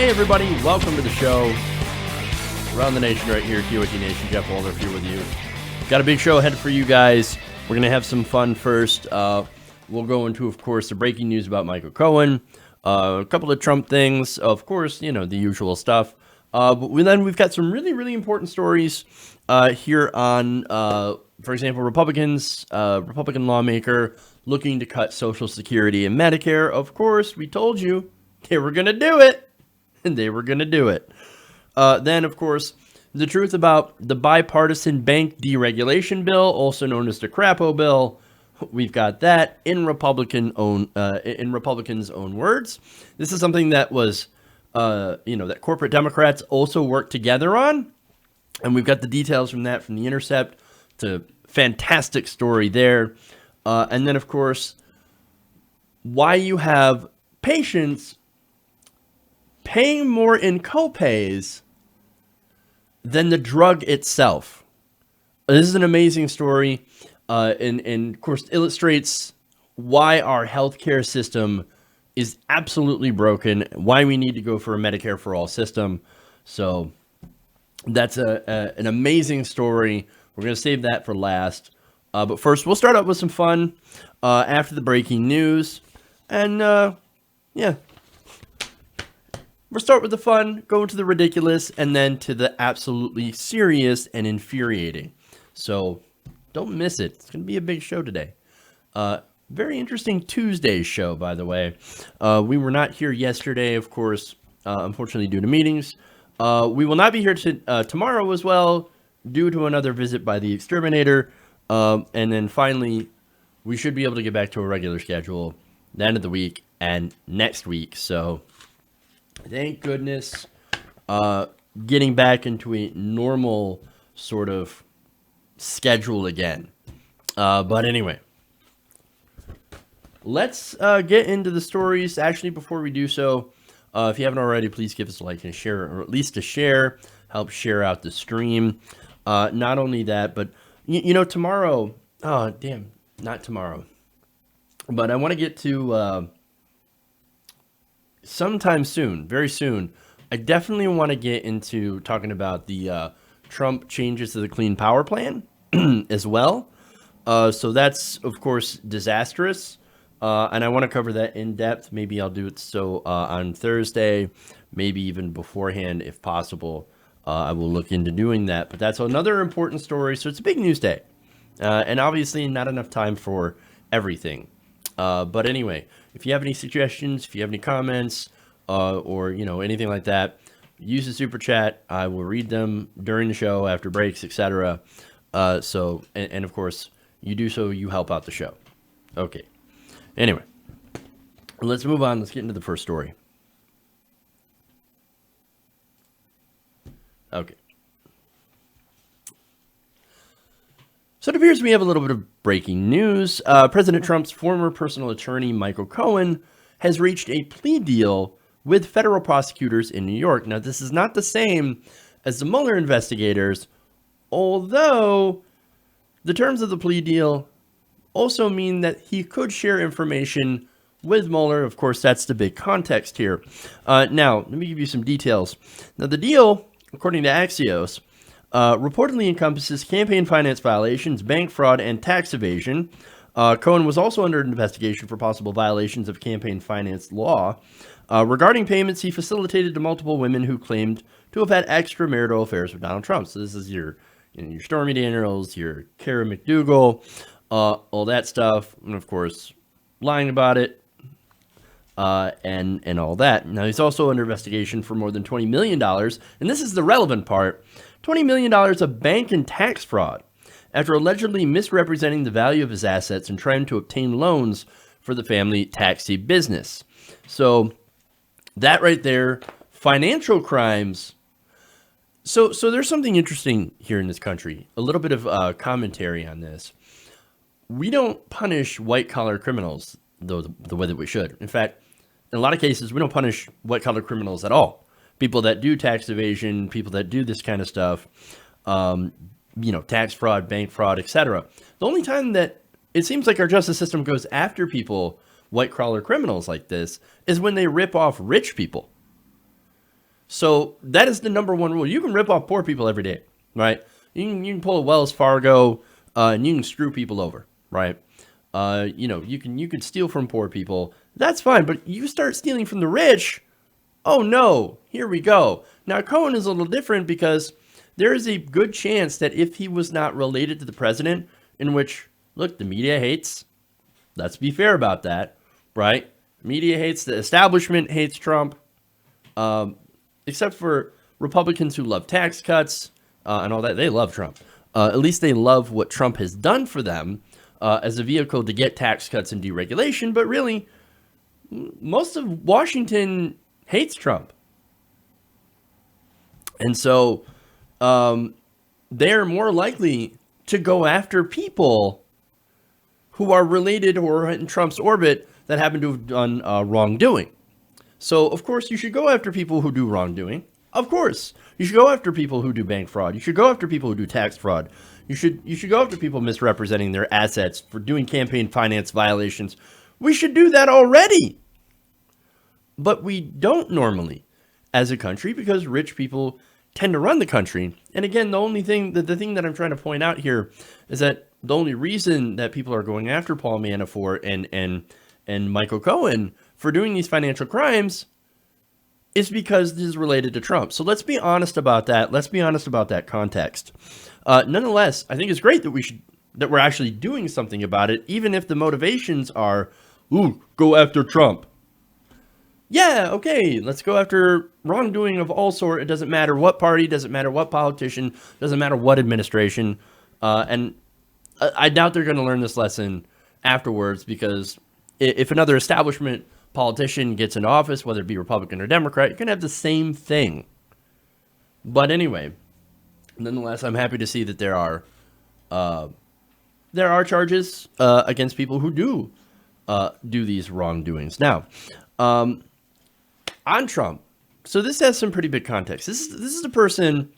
Hey everybody, welcome to the show. Around the nation right here, QOT Nation, Jeff Waldorf here with you. Got a big show ahead for you guys. We're going to have some fun first. We'll go into, of course, the breaking news about Michael Cohen, a couple of Trump things, of course, you know, the usual stuff. But then we've got some really, really important stories here on, for example, Republican lawmaker looking to cut Social Security and Medicare. Of course, we told you they were going to do it. And they were going to do it. Then, of course, the truth about the bipartisan bank deregulation bill, also known as the Crapo bill. We've got that in Republicans' own words. This is something that was, that corporate Democrats also worked together on. And we've got the details from that from The Intercept. It's a fantastic story there. And then, of course, why you have patients paying more in copays than the drug itself. This is an amazing story, and of course illustrates why our healthcare system is absolutely broken, why we need to go for a Medicare for all system. So that's an amazing story. We're going to save that for last. But first, we'll start out with some fun after the breaking news. And we'll start with the fun, go to the ridiculous, and then to the absolutely serious and infuriating. So don't miss it. It's going to be a big show today. Very interesting Tuesday show, by the way. We were not here yesterday, of course, unfortunately due to meetings. We will not be here tomorrow as well, due to another visit by the exterminator. And then finally, we should be able to get back to a regular schedule the end of the week and next week. So thank goodness, getting back into a normal sort of schedule again. But anyway, let's get into the stories. Actually, before we do so, if you haven't already, please give us a like and a share, or at least a share. Help share out the stream. Not only that, but tomorrow. Oh, damn, not tomorrow. But I want to get to sometime soon, very soon. I definitely want to get into talking about the Trump changes to the Clean Power Plan as well. So that's, of course, disastrous. And I want to cover that in depth. Maybe I'll do it on Thursday, maybe even beforehand if possible. I will look into doing that. But that's another important story. So it's a big news day. And obviously not enough time for everything. But anyway, if you have any suggestions, if you have any comments, or anything like that, use the super chat. I will read them during the show, after breaks, etc. So of course, you do so, you help out the show. Okay. Anyway, let's move on. Let's get into the first story. Okay. So it appears we have a little bit of breaking news. President Trump's former personal attorney, Michael Cohen, has reached a plea deal with federal prosecutors in New York. Now, this is not the same as the Mueller investigators, although the terms of the plea deal also mean that he could share information with Mueller. Of course, that's the big context here. Now, let me give you some details. Now, the deal, according to Axios, reportedly encompasses campaign finance violations, bank fraud, and tax evasion. Cohen was also under investigation for possible violations of campaign finance law. Regarding payments, he facilitated to multiple women who claimed to have had extramarital affairs with Donald Trump. So this is your Stormy Daniels, your Kara McDougal, all that stuff, and of course, lying about it, and all that. Now, he's also under investigation for more than $20 million, and this is the relevant part, $20 million of bank and tax fraud after allegedly misrepresenting the value of his assets and trying to obtain loans for the family taxi business. So that right there, financial crimes. So there's something interesting here in this country, a little bit of commentary on this. We don't punish white-collar criminals the way that we should. In fact, in a lot of cases, we don't punish white-collar criminals at all. People that do tax evasion, people that do this kind of stuff, tax fraud, bank fraud, etc. The only time that it seems like our justice system goes after people, white-collar criminals like this, is when they rip off rich people. So that is the number one rule. You can rip off poor people every day, right? You can pull a Wells Fargo, and you can screw people over, right? You can steal from poor people. That's fine, but you start stealing from the rich. Oh no, here we go. Now Cohen is a little different because there is a good chance that if he was not related to the president, in which, look, the media hates, let's be fair about that, right? Media hates, the establishment hates Trump, except for Republicans who love tax cuts and all that. They love Trump. At least they love what Trump has done for them as a vehicle to get tax cuts and deregulation. But really, most of Washington hates Trump. And so they're more likely to go after people who are related or in Trump's orbit that happen to have done wrongdoing. So, of course, you should go after people who do wrongdoing. Of course. You should go after people who do bank fraud. You should go after people who do tax fraud. You should go after people misrepresenting their assets for doing campaign finance violations. We should do that already. But we don't normally as a country because rich people tend to run the country. And again, the thing that I'm trying to point out here is that the only reason that people are going after Paul Manafort and Michael Cohen for doing these financial crimes is because this is related to Trump. So let's be honest about that. Let's be honest about that context. Nonetheless, I think it's great that we're actually doing something about it, even if the motivations are, go after Trump. Yeah, okay, let's go after wrongdoing of all sort. It doesn't matter what party, doesn't matter what politician, doesn't matter what administration. And I doubt they're going to learn this lesson afterwards, because if another establishment politician gets into office, whether it be Republican or Democrat, you're going to have the same thing. But anyway, nonetheless, I'm happy to see that there are charges against people who do these wrongdoings. Now, on Trump, so this has some pretty big context. This is the person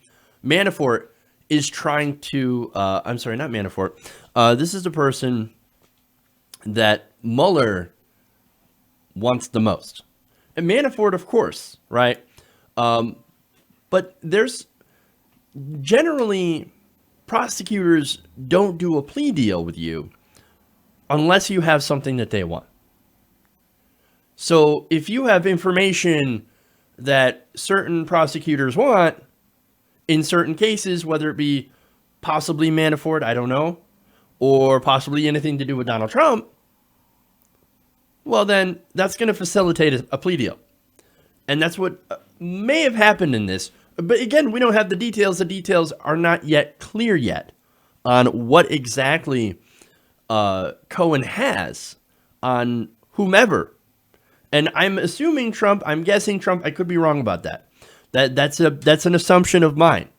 Manafort is trying to. I'm sorry, not Manafort. This is the person that Mueller wants the most, and Manafort, of course, right? But there's generally prosecutors don't do a plea deal with you unless you have something that they want. So if you have information that certain prosecutors want in certain cases, whether it be possibly Manafort, I don't know, or possibly anything to do with Donald Trump, well, then that's going to facilitate a plea deal. And that's what may have happened in this. But again, we don't have the details. The details are not yet clear yet on what exactly Cohen has on whomever. And I'm assuming Trump, I'm guessing Trump, I could be wrong about that. That's an assumption of mine.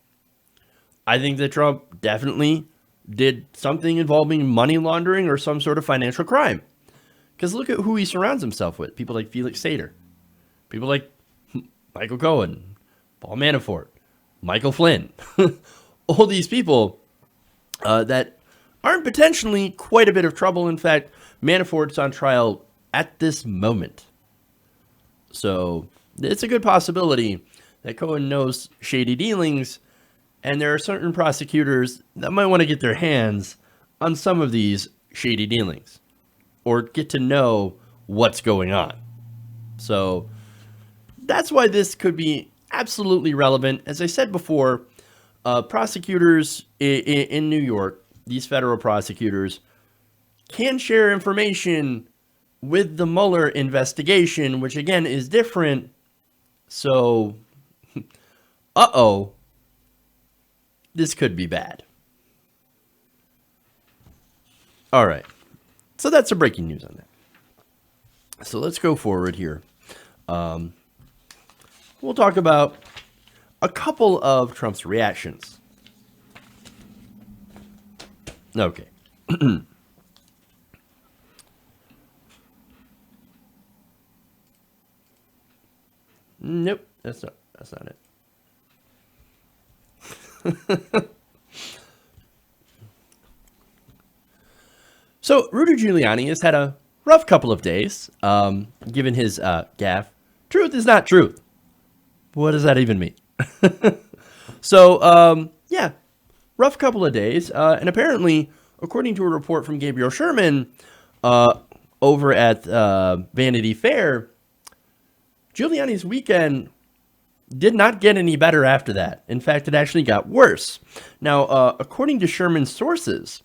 I think that Trump definitely did something involving money laundering or some sort of financial crime. Because look at who he surrounds himself with. People like Felix Sater. People like Michael Cohen, Paul Manafort, Michael Flynn. All these people that aren't potentially quite a bit of trouble. In fact, Manafort's on trial at this moment. So it's a good possibility that Cohen knows shady dealings, and there are certain prosecutors that might want to get their hands on some of these shady dealings or get to know what's going on. So that's why this could be absolutely relevant. As I said before, prosecutors in New York, these federal prosecutors, can share information with the Mueller investigation, which again is different. So, this could be bad. All right. So that's the breaking news on that. So let's go forward here. We'll talk about a couple of Trump's reactions. Okay. Nope, that's not it. So Rudy Giuliani has had a rough couple of days, given his gaffe. Truth is not truth. What does that even mean? So, yeah, rough couple of days. And apparently, according to a report from Gabriel Sherman over at Vanity Fair, Giuliani's weekend did not get any better after that. In fact, it actually got worse. Now, according to Sherman's sources,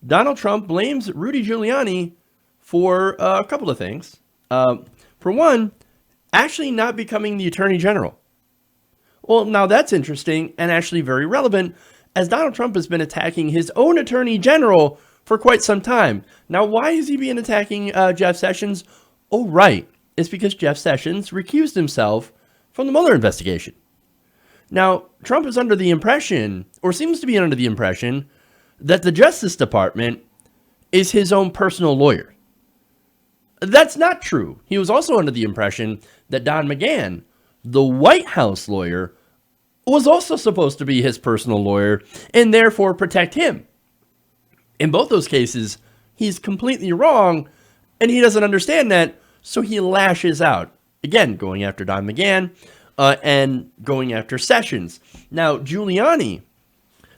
Donald Trump blames Rudy Giuliani for a couple of things. For one, actually not becoming the Attorney General. Well, now that's interesting and actually very relevant, as Donald Trump has been attacking his own Attorney General for quite some time. Now, why is he been attacking Jeff Sessions? Oh, right. It's because Jeff Sessions recused himself from the Mueller investigation. Now, Trump is under the impression, or seems to be under the impression, that the Justice Department is his own personal lawyer. That's not true. He was also under the impression that Don McGahn, the White House lawyer, was also supposed to be his personal lawyer and therefore protect him. In both those cases, he's completely wrong and he doesn't understand that, so he lashes out. Again, going after Don McGahn and going after Sessions. Now, Giuliani,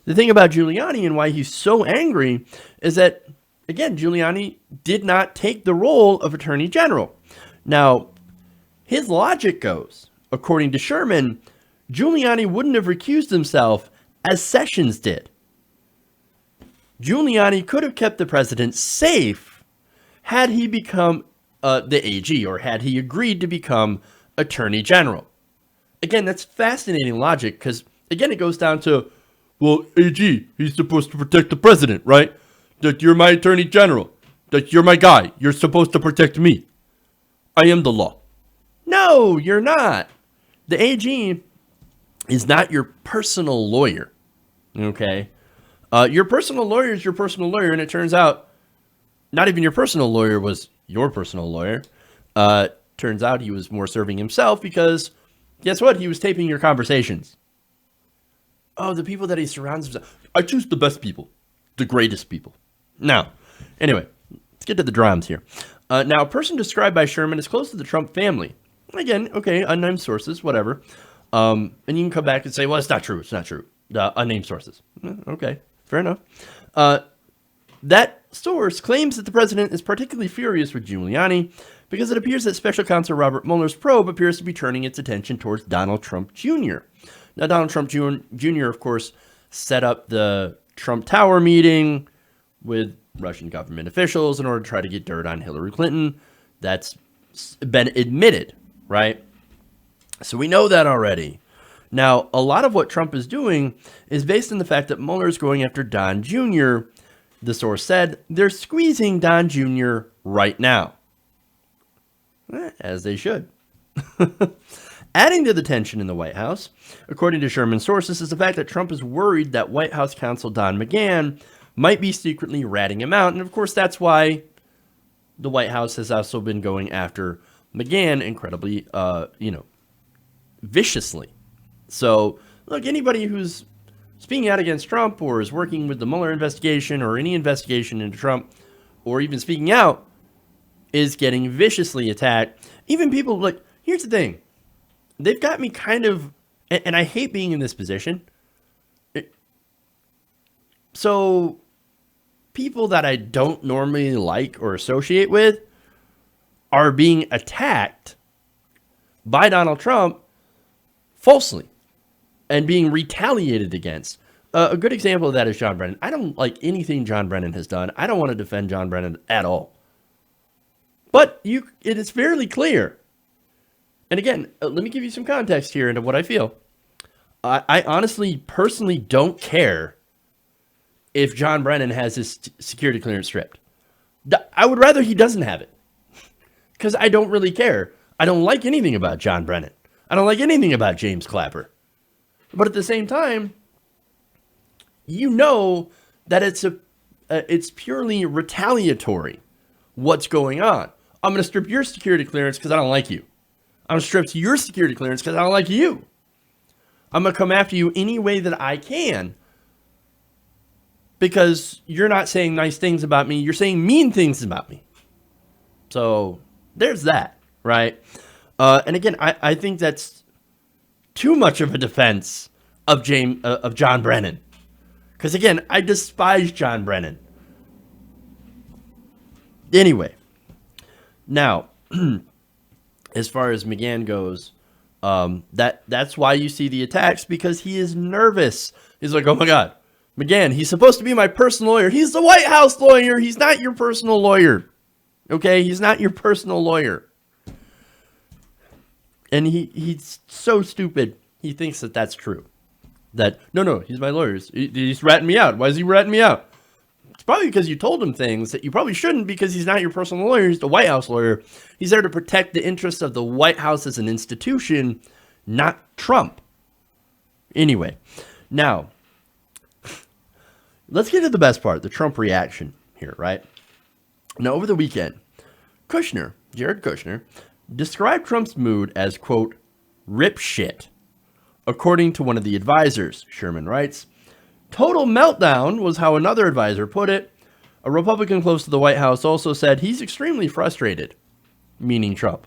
the thing about Giuliani and why he's so angry is that, again, Giuliani did not take the role of Attorney General. Now, his logic goes, according to Sherman, Giuliani wouldn't have recused himself as Sessions did. Giuliani could have kept the president safe had he become the AG, or had he agreed to become Attorney General. Again, that's fascinating logic because, again, it goes down to, well, AG, he's supposed to protect the president, right? That you're my Attorney General, that you're my guy, you're supposed to protect me. I am the law. No, you're not. The AG is not your personal lawyer, okay? Your personal lawyer is your personal lawyer, and it turns out not even your personal lawyer was your personal lawyer. Turns out he was more serving himself because, guess what? He was taping your conversations. Oh, the people that he surrounds himself. I choose the best people, the greatest people. Now, anyway, let's get to the drums here. Now, a person described by Sherman is close to the Trump family. Again, okay, unnamed sources, whatever. And you can come back and say, well, it's not true. It's not true. Unnamed sources. Okay, fair enough. That source claims that the president is particularly furious with Giuliani because it appears that Special Counsel Robert Mueller's probe appears to be turning its attention towards Donald Trump Jr. Now, Donald Trump Jr., of course, set up the Trump Tower meeting with Russian government officials in order to try to get dirt on Hillary Clinton. That's been admitted, right? So we know that already. Now, a lot of what Trump is doing is based on the fact that Mueller is going after Don Jr. The source said they're squeezing Don Jr. right now. As they should. Adding to the tension in the White House, according to Sherman sources, is the fact that Trump is worried that White House counsel Don McGahn might be secretly ratting him out. And of course, that's why the White House has also been going after McGahn incredibly, viciously. So, look, anybody who's speaking out against Trump or is working with the Mueller investigation or any investigation into Trump or even speaking out is getting viciously attacked. Even people, like, here's the thing. They've got me kind of, and I hate being in this position. So, people that I don't normally like or associate with are being attacked by Donald Trump falsely and being retaliated against. A good example of that is John Brennan. I don't like anything John Brennan has done. I don't want to defend John Brennan at all. But it is fairly clear. And again, let me give you some context here into what I feel. I honestly, personally don't care if John Brennan has his security clearance stripped. I would rather he doesn't have it. Because I don't really care. I don't like anything about John Brennan. I don't like anything about James Clapper. But at the same time, you know that it's purely retaliatory what's going on. I'm going to strip your security clearance because I don't like you. I'm going to strip your security clearance because I don't like you. I'm going to come after you any way that I can because you're not saying nice things about me. You're saying mean things about me. So there's that, right? And again, I think that's too much of a defense of John Brennan. Because again, I despise John Brennan. Anyway, now, as far as McGahn goes, that's why you see the attacks, because he is nervous. He's like, oh my God, McGahn, he's supposed to be my personal lawyer. He's the White House lawyer. He's not your personal lawyer. Okay, he's not your personal lawyer. And he's so stupid. He thinks that that's true. That, no, he's my lawyer. He's ratting me out. Why is he ratting me out? It's probably because you told him things that you probably shouldn't, because he's not your personal lawyer. He's the White House lawyer. He's there to protect the interests of the White House as an institution, not Trump. Anyway, now, let's get to the best part, the Trump reaction here, right? Now, over the weekend, Jared Kushner, described Trump's mood as, quote, rip shit. According to one of the advisors, Sherman writes, total meltdown was how another advisor put it. A Republican close to the White House also said he's extremely frustrated, meaning Trump.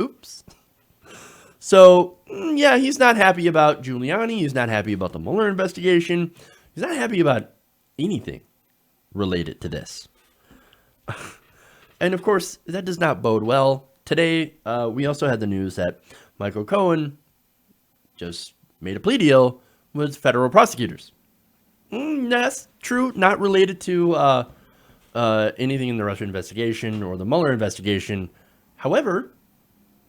Oops. So, yeah, he's not happy about Giuliani. He's not happy about the Mueller investigation. He's not happy about anything related to this. And of course, that does not bode well. Today, we also had the news that Michael Cohen just made a plea deal with federal prosecutors. That's true, not related to anything in the Russia investigation or the Mueller investigation. However,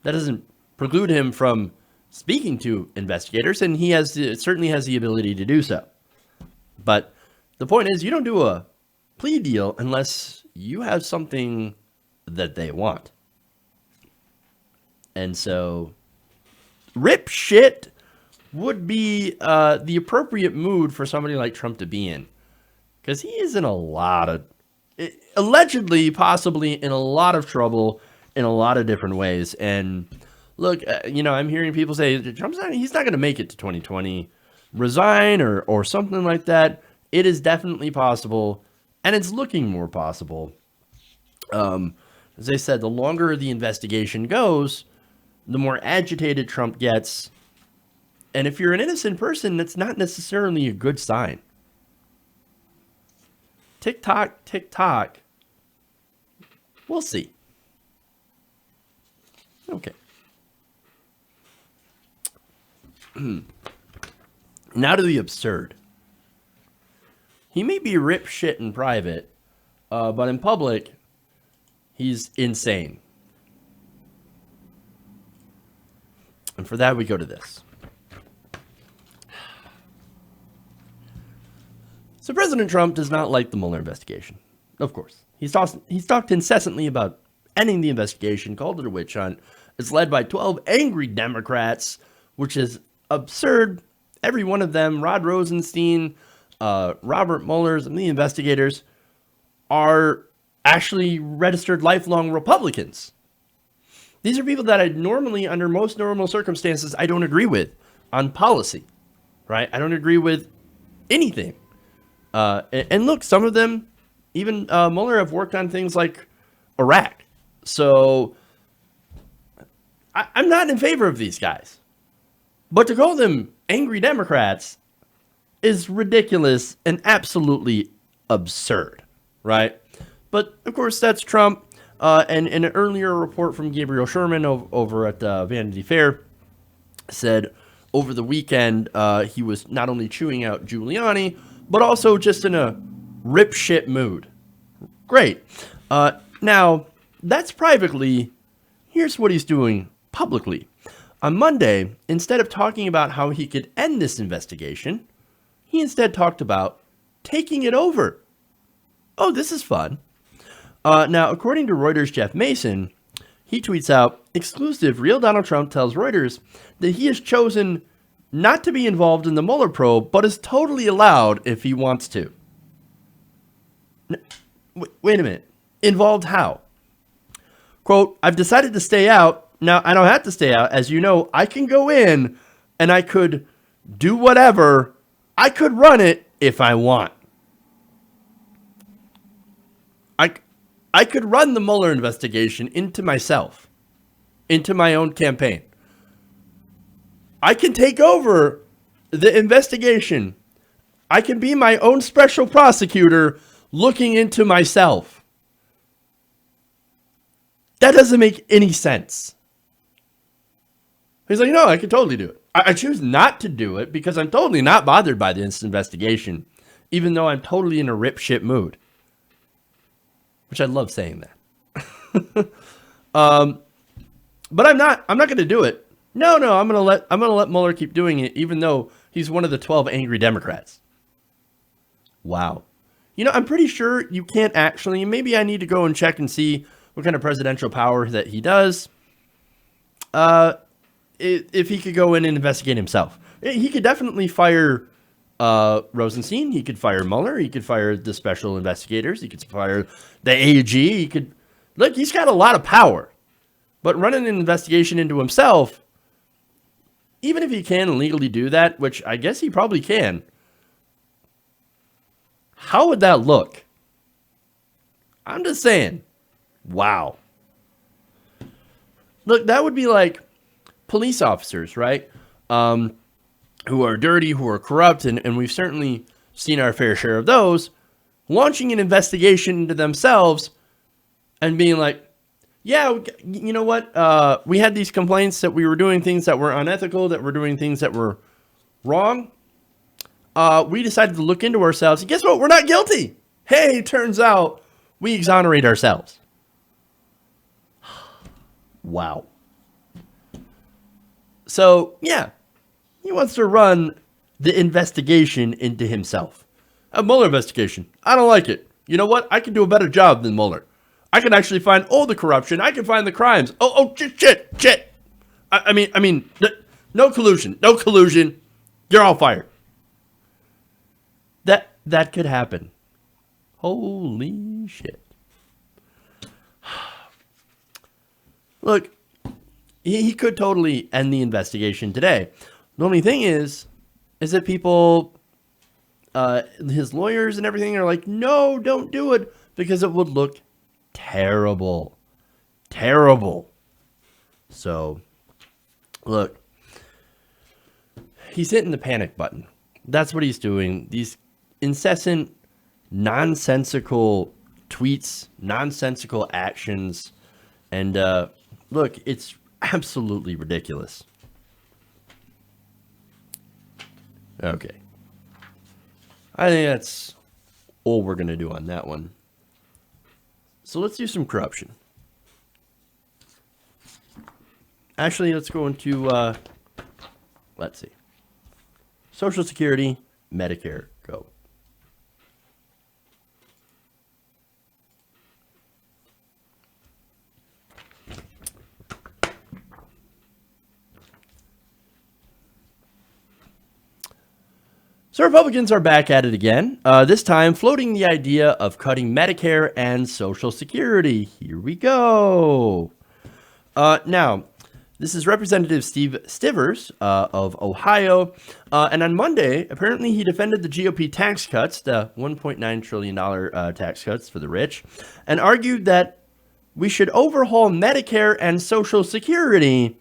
that doesn't preclude him from speaking to investigators, and he certainly has the ability to do so. But the point is, you don't do a plea deal unless you have something that they want. And so, rip shit would be the appropriate mood for somebody like Trump to be in. Because he is in a lot of, allegedly, possibly in a lot of trouble in a lot of different ways. And look, I'm hearing people say he's not going to make it to 2020, resign or something like that. It is definitely possible, and it's looking more possible. As I said, the longer the investigation goes, the more agitated Trump gets. And if you're an innocent person, that's not necessarily a good sign. Tick tock, tick tock. We'll see. Okay. Now to the absurd. He may be rip shit in private, but in public, he's insane. And for that, we go to this. So President Trump does not like the Mueller investigation. Of course. He's talked incessantly about ending the investigation, called it a witch hunt. It's led by 12 angry Democrats, which is absurd. Every one of them, Rod Rosenstein, Robert Mueller, and the investigators, are actually registered lifelong Republicans. These are people that I normally, under most normal circumstances, I don't agree with on policy, right? I don't agree with anything. And look, some of them, even Mueller, have worked on things like Iraq. So I'm not in favor of these guys. But to call them angry Democrats is ridiculous and absolutely absurd, right? But, of course, that's Trump. And in an earlier report from Gabriel Sherman over at Vanity Fair said over the weekend he was not only chewing out Giuliani, but also just in a rip shit mood. Great. Now, that's privately. Here's what he's doing publicly. On Monday, instead of talking about how he could end this investigation, he instead talked about taking it over. Oh, this is fun. Now, according to Reuters' Jeff Mason, he tweets out, exclusive, real Donald Trump tells Reuters that he has chosen not to be involved in the Mueller probe, but is totally allowed if he wants to. Wait a minute. Involved how? Quote, I've decided to stay out. Now, I don't have to stay out. As you know, I can go in and I could do whatever. I could run it if I want. I could run the Mueller investigation into myself, into my own campaign. I can take over the investigation. I can be my own special prosecutor looking into myself. That doesn't make any sense. He's like, no, I can totally do it. I choose not to do it because I'm totally not bothered by this investigation, even though I'm totally in a rip shit mood. Which I love saying that. But I'm not going to do it. No, I'm going to let Mueller keep doing it, even though he's one of the 12 angry Democrats. Wow. I'm pretty sure you can't actually, maybe I need to go and check and see what kind of presidential power that he does. If he could go in and investigate himself. He could definitely fire Rosenstein. He could fire Mueller. He could fire the special investigators. He could fire the AG. He's got a lot of power. But running an investigation into himself, even if he can legally do that, which I guess he probably can, how would that look? I'm just saying. Wow. Look, that would be like police officers, right? Who are dirty, who are corrupt, and we've certainly seen our fair share of those, launching an investigation into themselves and being like, yeah, you know what? We had these complaints that we were doing things that were unethical, that we're doing things that were wrong. We decided to look into ourselves. And guess what? We're not guilty. Hey, turns out we exonerate ourselves. Wow. So, yeah, he wants to run the investigation into himself. A Mueller investigation. I don't like it. You know what? I can do a better job than Mueller. I can actually find all the corruption. I can find the crimes. Shit. I mean, no collusion. You're all fired. That could happen. Holy shit. Look, he could totally end the investigation today. The only thing is that people, his lawyers and everything are like, no, don't do it because it would look terrible. So, look, he's hitting the panic button. That's what he's doing. These incessant, nonsensical tweets, nonsensical actions, and look, it's absolutely ridiculous. Okay. I think that's all we're going to do on that one. So let's do some corruption. Actually, let's go into, let's see. Social Security, Medicare, go. So Republicans are back at it again, this time floating the idea of cutting Medicare and Social Security. Here we go. Now, this is Representative Steve Stivers of Ohio, and on Monday, apparently he defended the GOP tax cuts, the $1.9 trillion tax cuts for the rich, and argued that we should overhaul Medicare and Social Security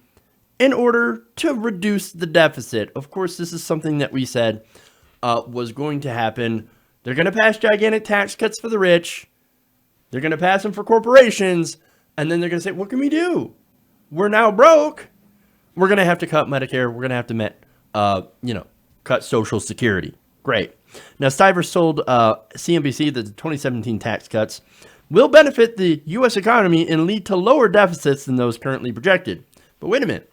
in order to reduce the deficit. Of course, this is something that we said was going to happen. They're going to pass gigantic tax cuts for the rich. They're going to pass them for corporations. And then they're going to say, what can we do? We're now broke. We're going to have to cut Medicare. We're going to have to, cut Social Security. Great. Now, Stivers told CNBC that the 2017 tax cuts will benefit the U.S. economy and lead to lower deficits than those currently projected. But wait a minute.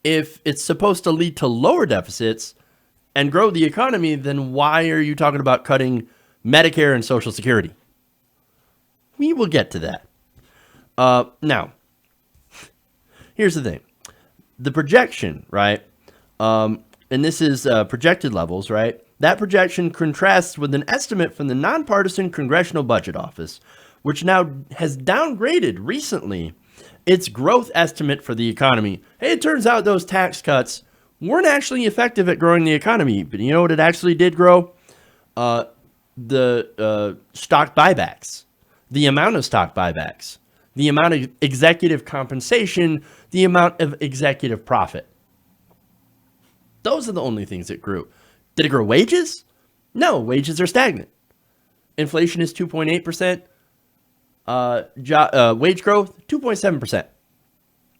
If it's supposed to lead to lower deficits and grow the economy, then why are you talking about cutting Medicare and Social Security? We will get to that. Now, here's the thing. The projection, right? And this is projected levels, right? That projection contrasts with an estimate from the nonpartisan Congressional Budget Office, which now has downgraded recently its growth estimate for the economy. Hey, it turns out those tax cuts weren't actually effective at growing the economy, but you know what it actually did grow? The stock buybacks, the amount of stock buybacks, the amount of executive compensation, the amount of executive profit. Those are the only things that grew. Did it grow wages? No, wages are stagnant. Inflation is 2.8%. Wage growth, 2.7%.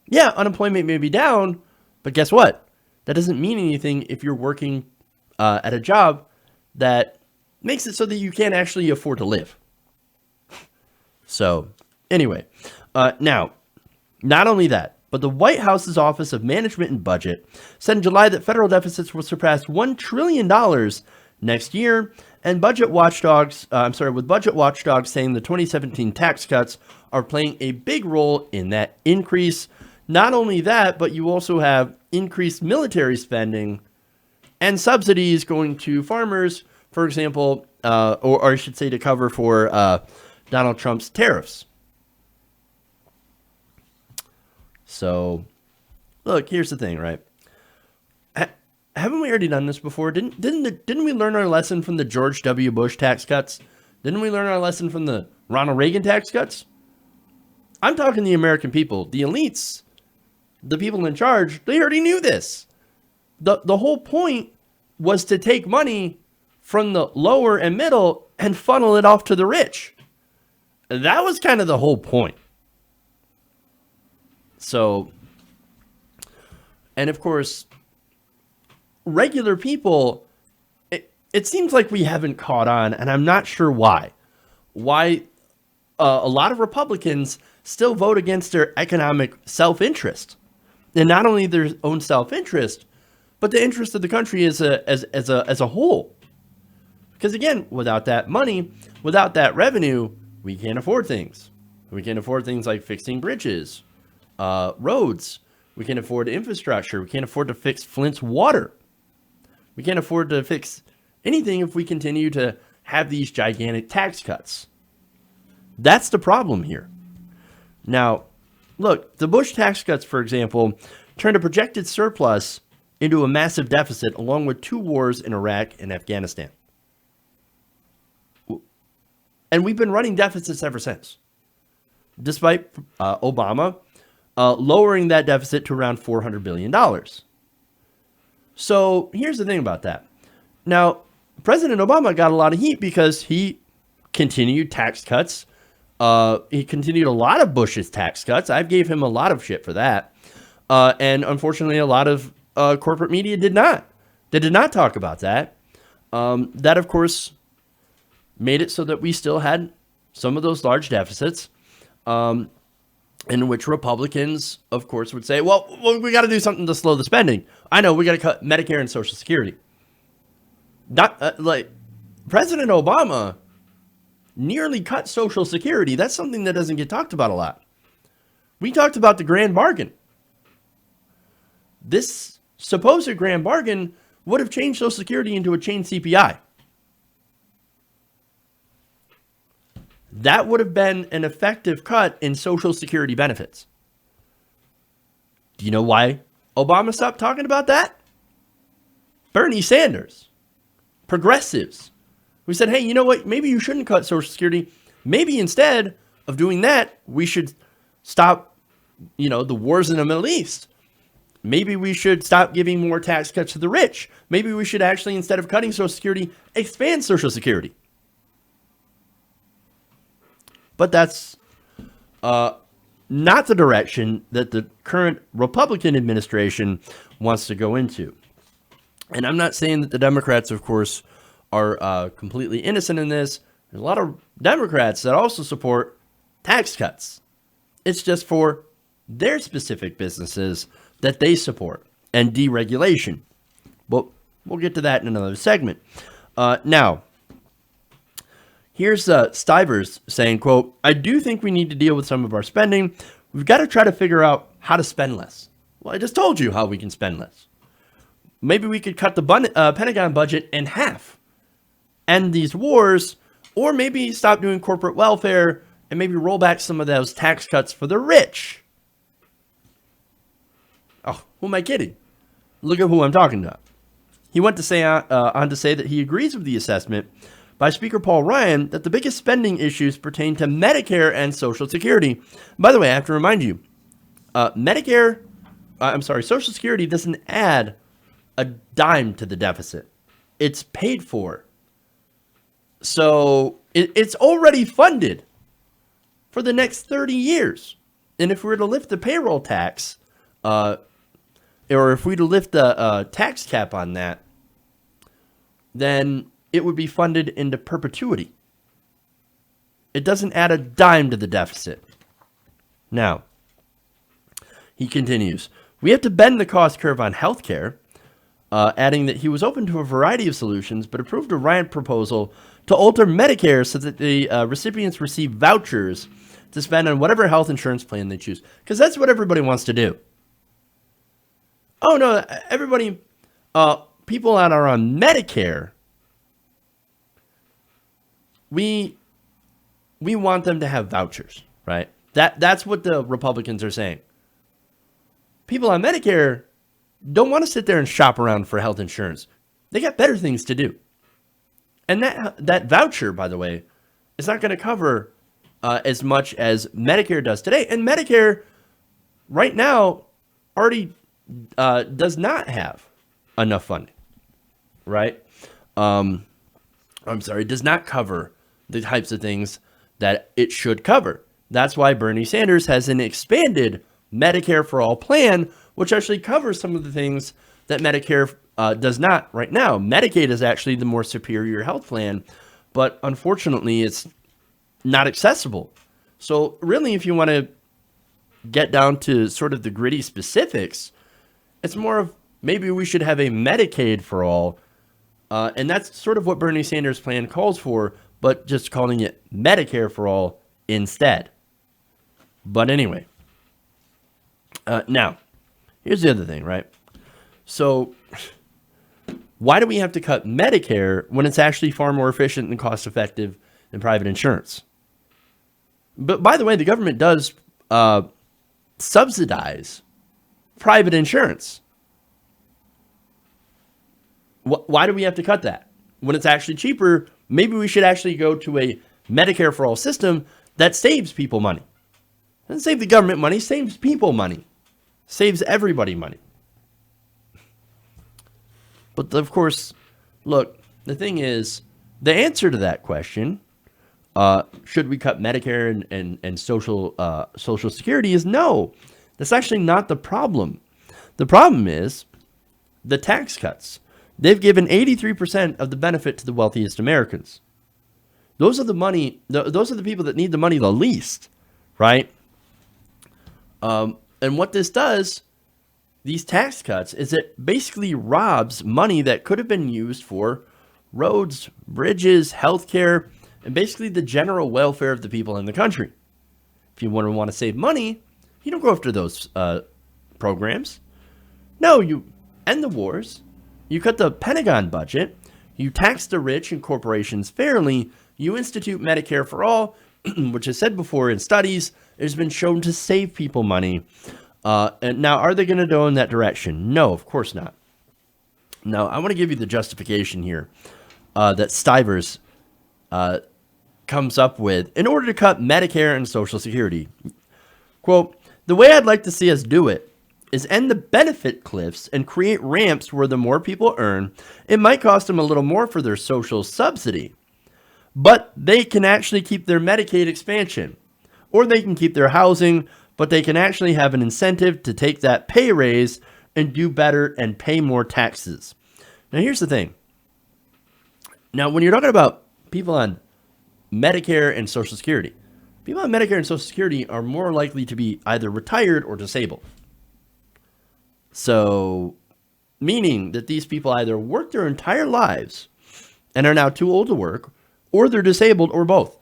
Yeah, unemployment may be down, but guess what? That doesn't mean anything if you're working at a job that makes it so that you can't actually afford to live. So, anyway, now, not only that, but the White House's Office of Management and Budget said in July that federal deficits will surpass $1 trillion next year, and with budget watchdogs saying the 2017 tax cuts are playing a big role in that increase. Not only that, but you also have increased military spending and subsidies going to farmers, for example, or I should say to cover for Donald Trump's tariffs. So, look, here's the thing, right? Haven't we already done this before? Didn't we learn our lesson from the George W. Bush tax cuts? Didn't we learn our lesson from the Ronald Reagan tax cuts? I'm talking the American people, the elites, the people in charge. They already knew this. The whole point was to take money from the lower and middle and funnel it off to the rich. That was kind of the whole point. So, and of course, regular people, it seems like we haven't caught on, and I'm not sure why. Why a lot of Republicans still vote against their economic self-interest. And not only their own self-interest, but the interest of the country as a whole. Because again, without that money, without that revenue, we can't afford things. We can't afford things like fixing bridges, roads. We can't afford infrastructure. We can't afford to fix Flint's water. We can't afford to fix anything if we continue to have these gigantic tax cuts. That's the problem here. Now, look, the Bush tax cuts, for example, turned a projected surplus into a massive deficit along with 2 wars in Iraq and Afghanistan. And we've been running deficits ever since, despite Obama lowering that deficit to around $400 billion. So here's the thing about that. Now, President Obama got a lot of heat because he continued tax cuts. He continued a lot of Bush's tax cuts. I gave him a lot of shit for that. And unfortunately, a lot of corporate media did not. They did not talk about that. That, of course, made it so that we still had some of those large deficits, in which Republicans, of course, would say, well, we got to do something to slow the spending. I know, we got to cut Medicare and Social Security. Not like President Obama nearly cut Social Security. That's something that doesn't get talked about a lot. We talked about the grand bargain. This supposed grand bargain would have changed Social Security into a chain CPI. That would have been an effective cut in Social Security benefits. Do you know why Obama stopped talking about that? Bernie Sanders, progressives, who said, hey, you know what? Maybe you shouldn't cut Social Security. Maybe instead of doing that, we should stop, the wars in the Middle East. Maybe we should stop giving more tax cuts to the rich. Maybe we should actually, instead of cutting Social Security, expand Social Security. But that's not the direction that the current Republican administration wants to go into. And I'm not saying that the Democrats, of course, are completely innocent in this. There's a lot of Democrats that also support tax cuts. It's just for their specific businesses that they support and deregulation. But we'll get to that in another segment. Now, here's Stivers saying, quote, I do think we need to deal with some of our spending. We've got to try to figure out how to spend less. Well, I just told you how we can spend less. Maybe we could cut the Pentagon budget in half, end these wars, or maybe stop doing corporate welfare and maybe roll back some of those tax cuts for the rich. Oh, who am I kidding? Look at who I'm talking about. He went to say on to say that he agrees with the assessment by Speaker Paul Ryan that the biggest spending issues pertain to Medicare and Social Security. By the way, I have to remind you, Social Security doesn't add a dime to the deficit. It's paid for. So it's already funded for the next 30 years. And if we were to lift the payroll tax, or if we were to lift the tax cap on that, then it would be funded into perpetuity. It doesn't add a dime to the deficit. Now, he continues, we have to bend the cost curve on healthcare, adding that he was open to a variety of solutions, but approved a Ryan proposal to alter Medicare so that the recipients receive vouchers to spend on whatever health insurance plan they choose. Because that's what everybody wants to do. Oh, no, everybody, people that are on Medicare, we want them to have vouchers, right? That's what the Republicans are saying. People on Medicare don't want to sit there and shop around for health insurance. They got better things to do. And that voucher, by the way, is not going to cover as much as Medicare does today. And Medicare right now already does not have enough funding, right? I'm sorry, does not cover the types of things that it should cover. That's why Bernie Sanders has an expanded Medicare for All plan, which actually covers some of the things that Medicare does not right now. Medicaid is actually the more superior health plan, but unfortunately it's not accessible. So really, if you want to get down to sort of the gritty specifics, it's more of maybe we should have a Medicaid for all. And that's sort of what Bernie Sanders' plan calls for, but just calling it Medicare for all instead. But anyway, now, here's the other thing, right? So why do we have to cut Medicare when it's actually far more efficient and cost effective than private insurance? But by the way, the government does subsidize private insurance. Why do we have to cut that? When it's actually cheaper, maybe we should actually go to a Medicare for all system that saves people money. Doesn't save the government money, saves people money. Saves everybody money. But of course, look, the thing is, the answer to that question, should we cut Medicare and Social Security, is no. That's actually not the problem. The problem is the tax cuts. They've given 83% of the benefit to the wealthiest Americans. Those are the money. Those are the people that need the money the least, right? And what this does, these tax cuts, is it basically robs money that could have been used for roads, bridges, healthcare, and basically the general welfare of the people in the country. If you want to save money, you don't go after those programs. No, you end the wars. You cut the Pentagon budget. You tax the rich and corporations fairly. You institute Medicare for all, which is said before in studies, has been shown to save people money. And now, are they going to go in that direction? No, of course not. Now, I want to give you the justification here that Stivers comes up with in order to cut Medicare and Social Security. Quote, the way I'd like to see us do it is end the benefit cliffs and create ramps where the more people earn, it might cost them a little more for their social subsidy, but they can actually keep their Medicaid expansion, or they can keep their housing, but they can actually have an incentive to take that pay raise and do better and pay more taxes. Now, here's the thing. Now, when you're talking about people on Medicare and Social Security, people on Medicare and Social Security are more likely to be either retired or disabled. So, meaning that these people either work their entire lives and are now too old to work, or they're disabled, or both.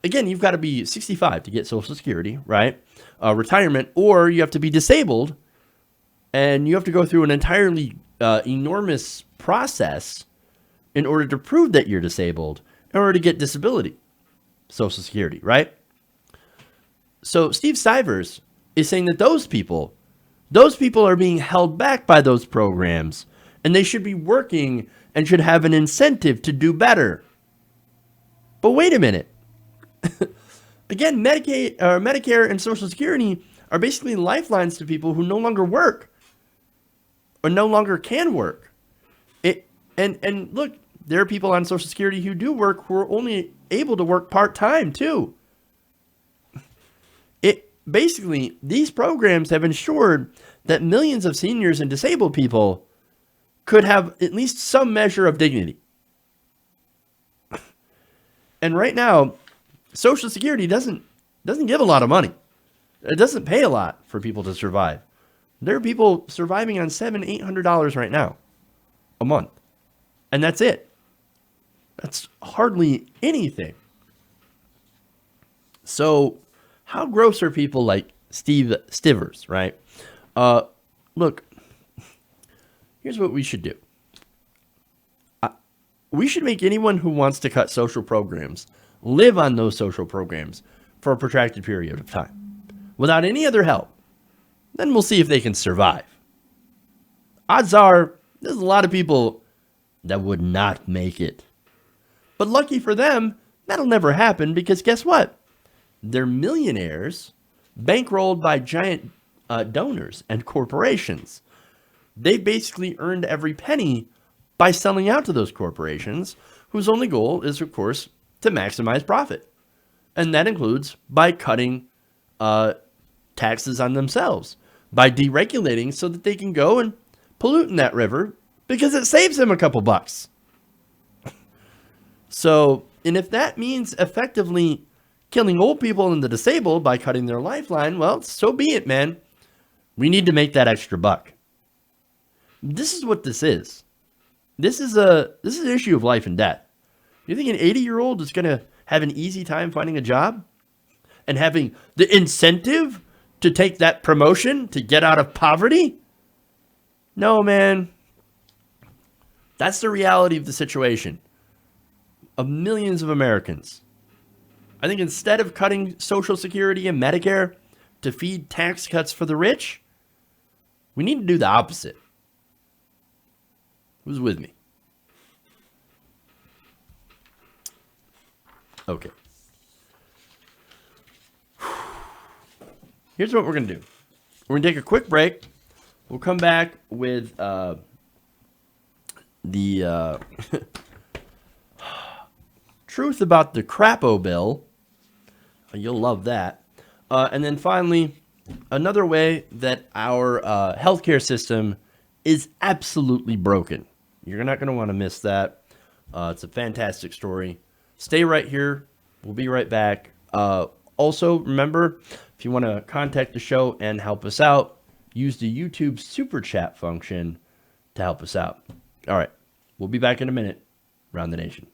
Again, you've got to be 65 to get Social Security, right? Retirement, or you have to be disabled, and you have to go through an entirely enormous process in order to prove that you're disabled, in order to get disability, Social Security, right? So Steve Stivers is saying that those people are being held back by those programs, and they should be working and should have an incentive to do better. But wait a minute. Again, Medicare and Social Security are basically lifelines to people who no longer work. or no longer can work. And look, there are people on Social Security who do work who are only able to work part-time too. It basically, these programs have ensured that millions of seniors and disabled people could have at least some measure of dignity. And right now, Social Security doesn't give a lot of money. It doesn't pay a lot for people to survive. There are people surviving on $700-800 right now a month. And that's it. That's hardly anything. So, how gross are people like Steve Stivers, right? Look, here's what we should do. We should make anyone who wants to cut social programs live on those social programs for a protracted period of time without any other help. Then we'll see if they can survive. Odds are there's a lot of people that would not make it. But lucky for them, that'll never happen because guess what? They're millionaires bankrolled by giant donors and corporations. They basically earned every penny by selling out to those corporations, whose only goal is, of course, to maximize profit. And that includes by cutting taxes on themselves, by deregulating so that they can go and pollute in that river because it saves them a couple bucks. So, and if that means effectively killing old people and the disabled by cutting their lifeline, well, so be it, man. We need to make that extra buck. This is what this is. This is an issue of life and death. You think an 80-year-old is going to have an easy time finding a job and having the incentive to take that promotion to get out of poverty? No, man. That's the reality of the situation of millions of Americans. I think instead of cutting Social Security and Medicare to feed tax cuts for the rich, we need to do the opposite. Who's with me? Okay. Here's what we're going to do. We're going to take a quick break. We'll come back with the truth about the Crapo bill. You'll love that. And then finally, another way that our healthcare system is absolutely broken. You're not going to want to miss that. It's a fantastic story. Stay right here. We'll be right back. Also, remember, if you want to contact the show and help us out, use the YouTube Super Chat function to help us out. All right. We'll be back in a minute. Round the Nation.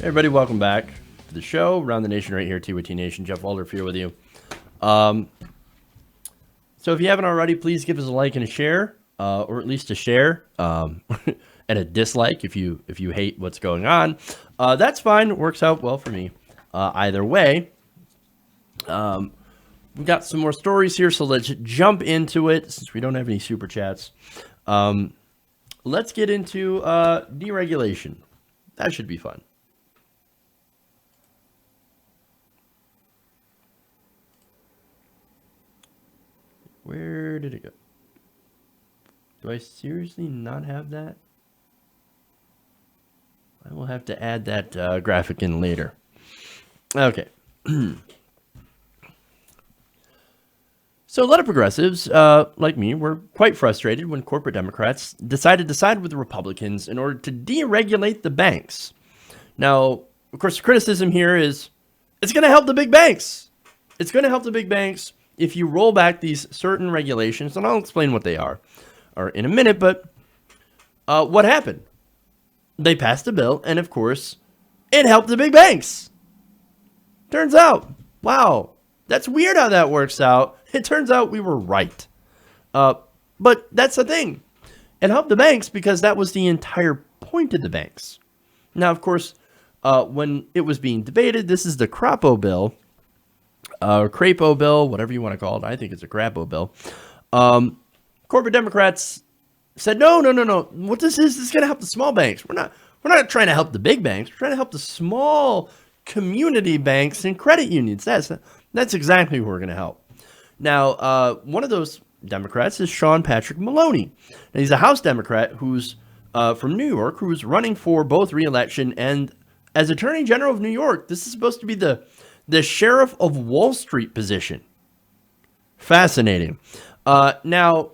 Everybody, welcome back to the show. Around the Nation right here, TWT Nation. Jeff Waldorf here with you. So if you haven't already, please give us a like and a share, or at least a share, and a dislike if you hate what's going on. That's fine. It works out well for me. Either way, we've got some more stories here, so let's jump into it since we don't have any super chats. Let's get into deregulation. That should be fun. Where did it go? Do I seriously not have that? I will have to add that graphic in later. Okay. So a lot of progressives, like me, were quite frustrated when corporate Democrats decided to side with the Republicans in order to deregulate the banks. Now, of course, the criticism here is it's going to help the big banks. It's going to help the big banks if you roll back these certain regulations, and I'll explain what they are in a minute, but what happened? They passed a bill, and of course, it helped the big banks. Turns out, wow, that's weird how that works out. It turns out we were right. But that's the thing. It helped the banks because that was the entire point of the banks. Now, of course, when it was being debated, this is the Crapo bill, Crapo bill, whatever you want to call it. I think it's a Crapo bill. Corporate Democrats said, no. What this is going to help the small banks. We're not trying to help the big banks. We're trying to help the small community banks and credit unions. That's exactly who we're going to help. Now, one of those Democrats is Sean Patrick Maloney. And he's a House Democrat who's from New York, who's running for both re-election. And as Attorney General of New York, this is supposed to be the Sheriff of Wall Street position. Fascinating. Now,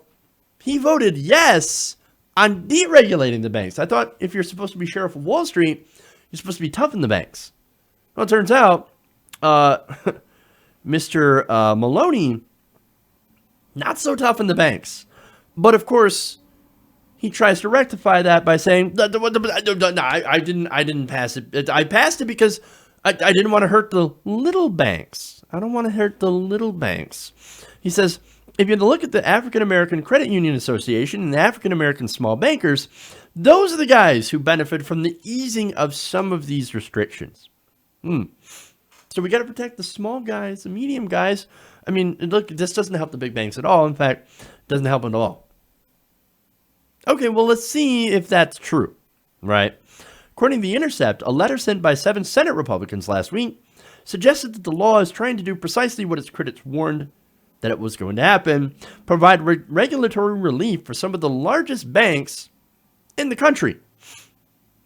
he voted yes on deregulating the banks. I thought if you're supposed to be Sheriff of Wall Street, you're supposed to be tough in the banks. Well, it turns out Mr. Maloney, not so tough in the banks. But of course, he tries to rectify that by saying, no, I didn't pass it. I passed it because I didn't want to hurt the little banks. I don't want to hurt the little banks. He says, if you look at the African American Credit Union Association and the African American small bankers, those are the guys who benefit from the easing of some of these restrictions. So we got to protect the small guys, the medium guys. I mean, look, this doesn't help the big banks at all. In fact, it doesn't help them at all. Okay, well, let's see if that's true, right? According to The Intercept, a letter sent by 7 Senate Republicans last week suggested that the law is trying to do precisely what its critics warned that it was going to happen, provide regulatory relief for some of the largest banks in the country.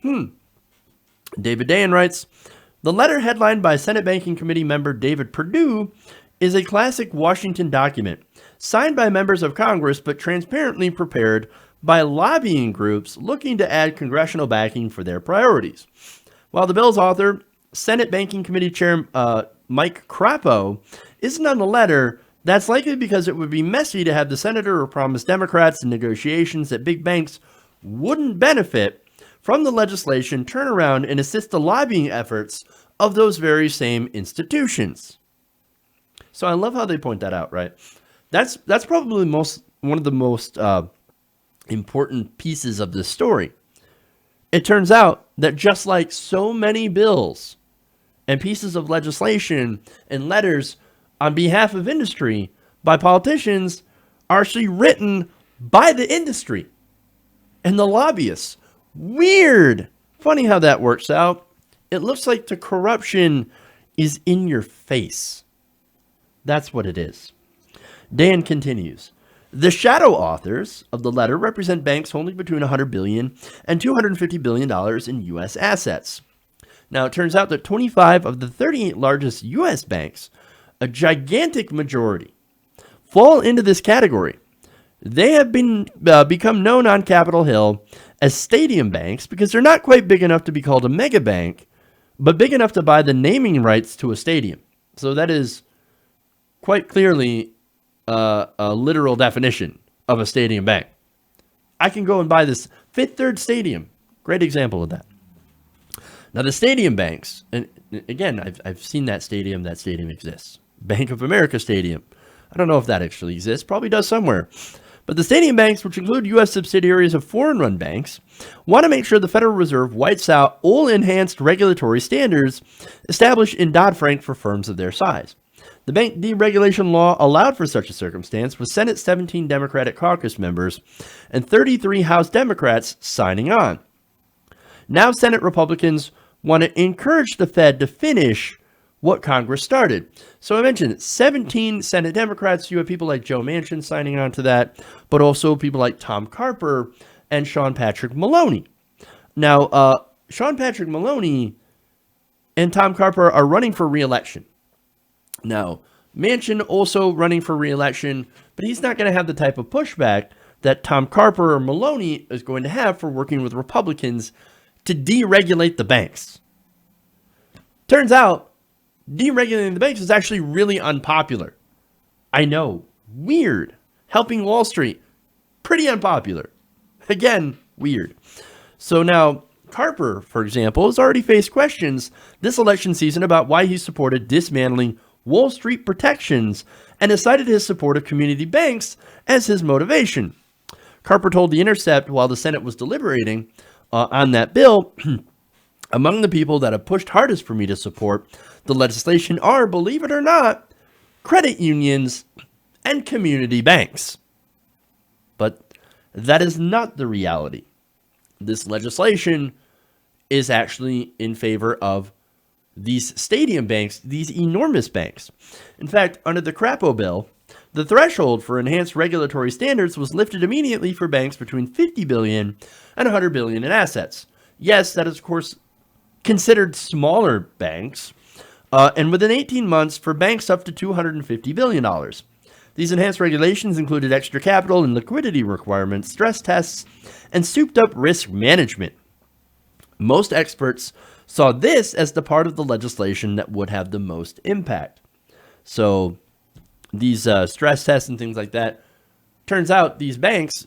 David Dayen writes, the letter headlined by Senate Banking Committee member David Perdue is a classic Washington document, signed by members of Congress but transparently prepared by lobbying groups looking to add congressional backing for their priorities. While the bill's author, Senate Banking Committee Chair Mike Crapo, isn't on the letter, that's likely because it would be messy to have the senator promise Democrats in negotiations that big banks wouldn't benefit from the legislation turn around and assist the lobbying efforts of those very same institutions. So I love how they point that out, right? That's probably one of the most important pieces of this story. It turns out that just like so many bills and pieces of legislation and letters on behalf of industry by politicians are actually written by the industry and the lobbyists. Weird. Funny how that works out. It looks like the corruption is in your face. That's what it is. Dan continues. The shadow authors of the letter represent banks holding between $100 billion and $250 billion in U.S. assets. Now, it turns out that 25 of the 38 largest U.S. banks, a gigantic majority, fall into this category. They have become known on Capitol Hill as stadium banks because they're not quite big enough to be called a mega bank, but big enough to buy the naming rights to a stadium. So that is quite clearly a literal definition of a stadium bank. I can go and buy this Fifth Third Stadium. Great example of that. Now, the stadium banks, and again, I've seen that stadium. That stadium exists. Bank of America Stadium. I don't know if that actually exists. Probably does somewhere. But the stadium banks, which include U.S. subsidiaries of foreign-run banks, want to make sure the Federal Reserve wipes out all enhanced regulatory standards established in Dodd-Frank for firms of their size. The bank deregulation law allowed for such a circumstance, with Senate 17 Democratic caucus members and 33 House Democrats signing on. Now Senate Republicans want to encourage the Fed to finish what Congress started. So I mentioned 17 Senate Democrats. You have people like Joe Manchin signing on to that, but also people like Tom Carper and Sean Patrick Maloney. Now, Sean Patrick Maloney and Tom Carper are running for re-election. Now, Manchin also running for re-election, but he's not going to have the type of pushback that Tom Carper or Maloney is going to have for working with Republicans to deregulate the banks. Turns out, deregulating the banks is actually really unpopular. I know. Weird. Helping Wall Street. Pretty unpopular. Again, weird. So now, Carper, for example, has already faced questions this election season about why he supported dismantling Wall Street protections and has cited his support of community banks as his motivation. Carper told The Intercept while the Senate was deliberating on that bill, among the people that have pushed hardest for me to support the legislation are, believe it or not, credit unions and community banks. But that is not the reality. This legislation is actually in favor of these stadium banks, these enormous banks. In fact, under the Crapo bill, the threshold for enhanced regulatory standards was lifted immediately for banks between $50 billion and $100 billion in assets. Yes, that is, of course, considered smaller banks, and within 18 months for banks up to $250 billion. These enhanced regulations included extra capital and liquidity requirements, stress tests, and souped-up risk management. Most experts saw this as the part of the legislation that would have the most impact. So these stress tests and things like that, turns out these banks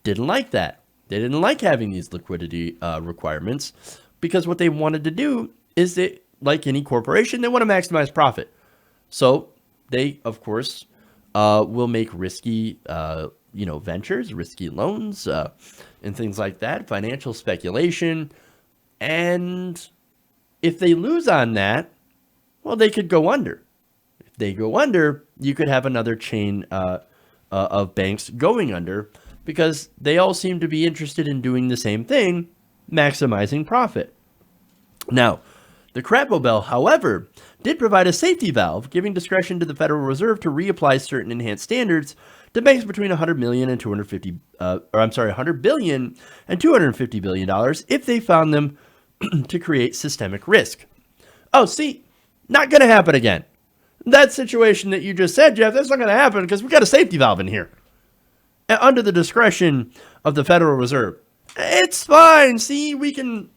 didn't like that. They didn't like having these liquidity requirements, because what they wanted to do is that, like any corporation, they want to maximize profit. So they, of course, will make risky, ventures, risky loans, and things like that, financial speculation. And if they lose on that, well, they could go under. If they go under, you could have another chain of banks going under, because they all seem to be interested in doing the same thing, maximizing profit. Now, the Crapo bill, however, did provide a safety valve, giving discretion to the Federal Reserve to reapply certain enhanced standards to banks between $100 billion and $250 billion if they found them to create systemic risk. Oh, see, not going to happen again. That situation that you just said, Jeff, that's not going to happen because we got a safety valve in here. Under the discretion of the Federal Reserve. It's fine. See, we can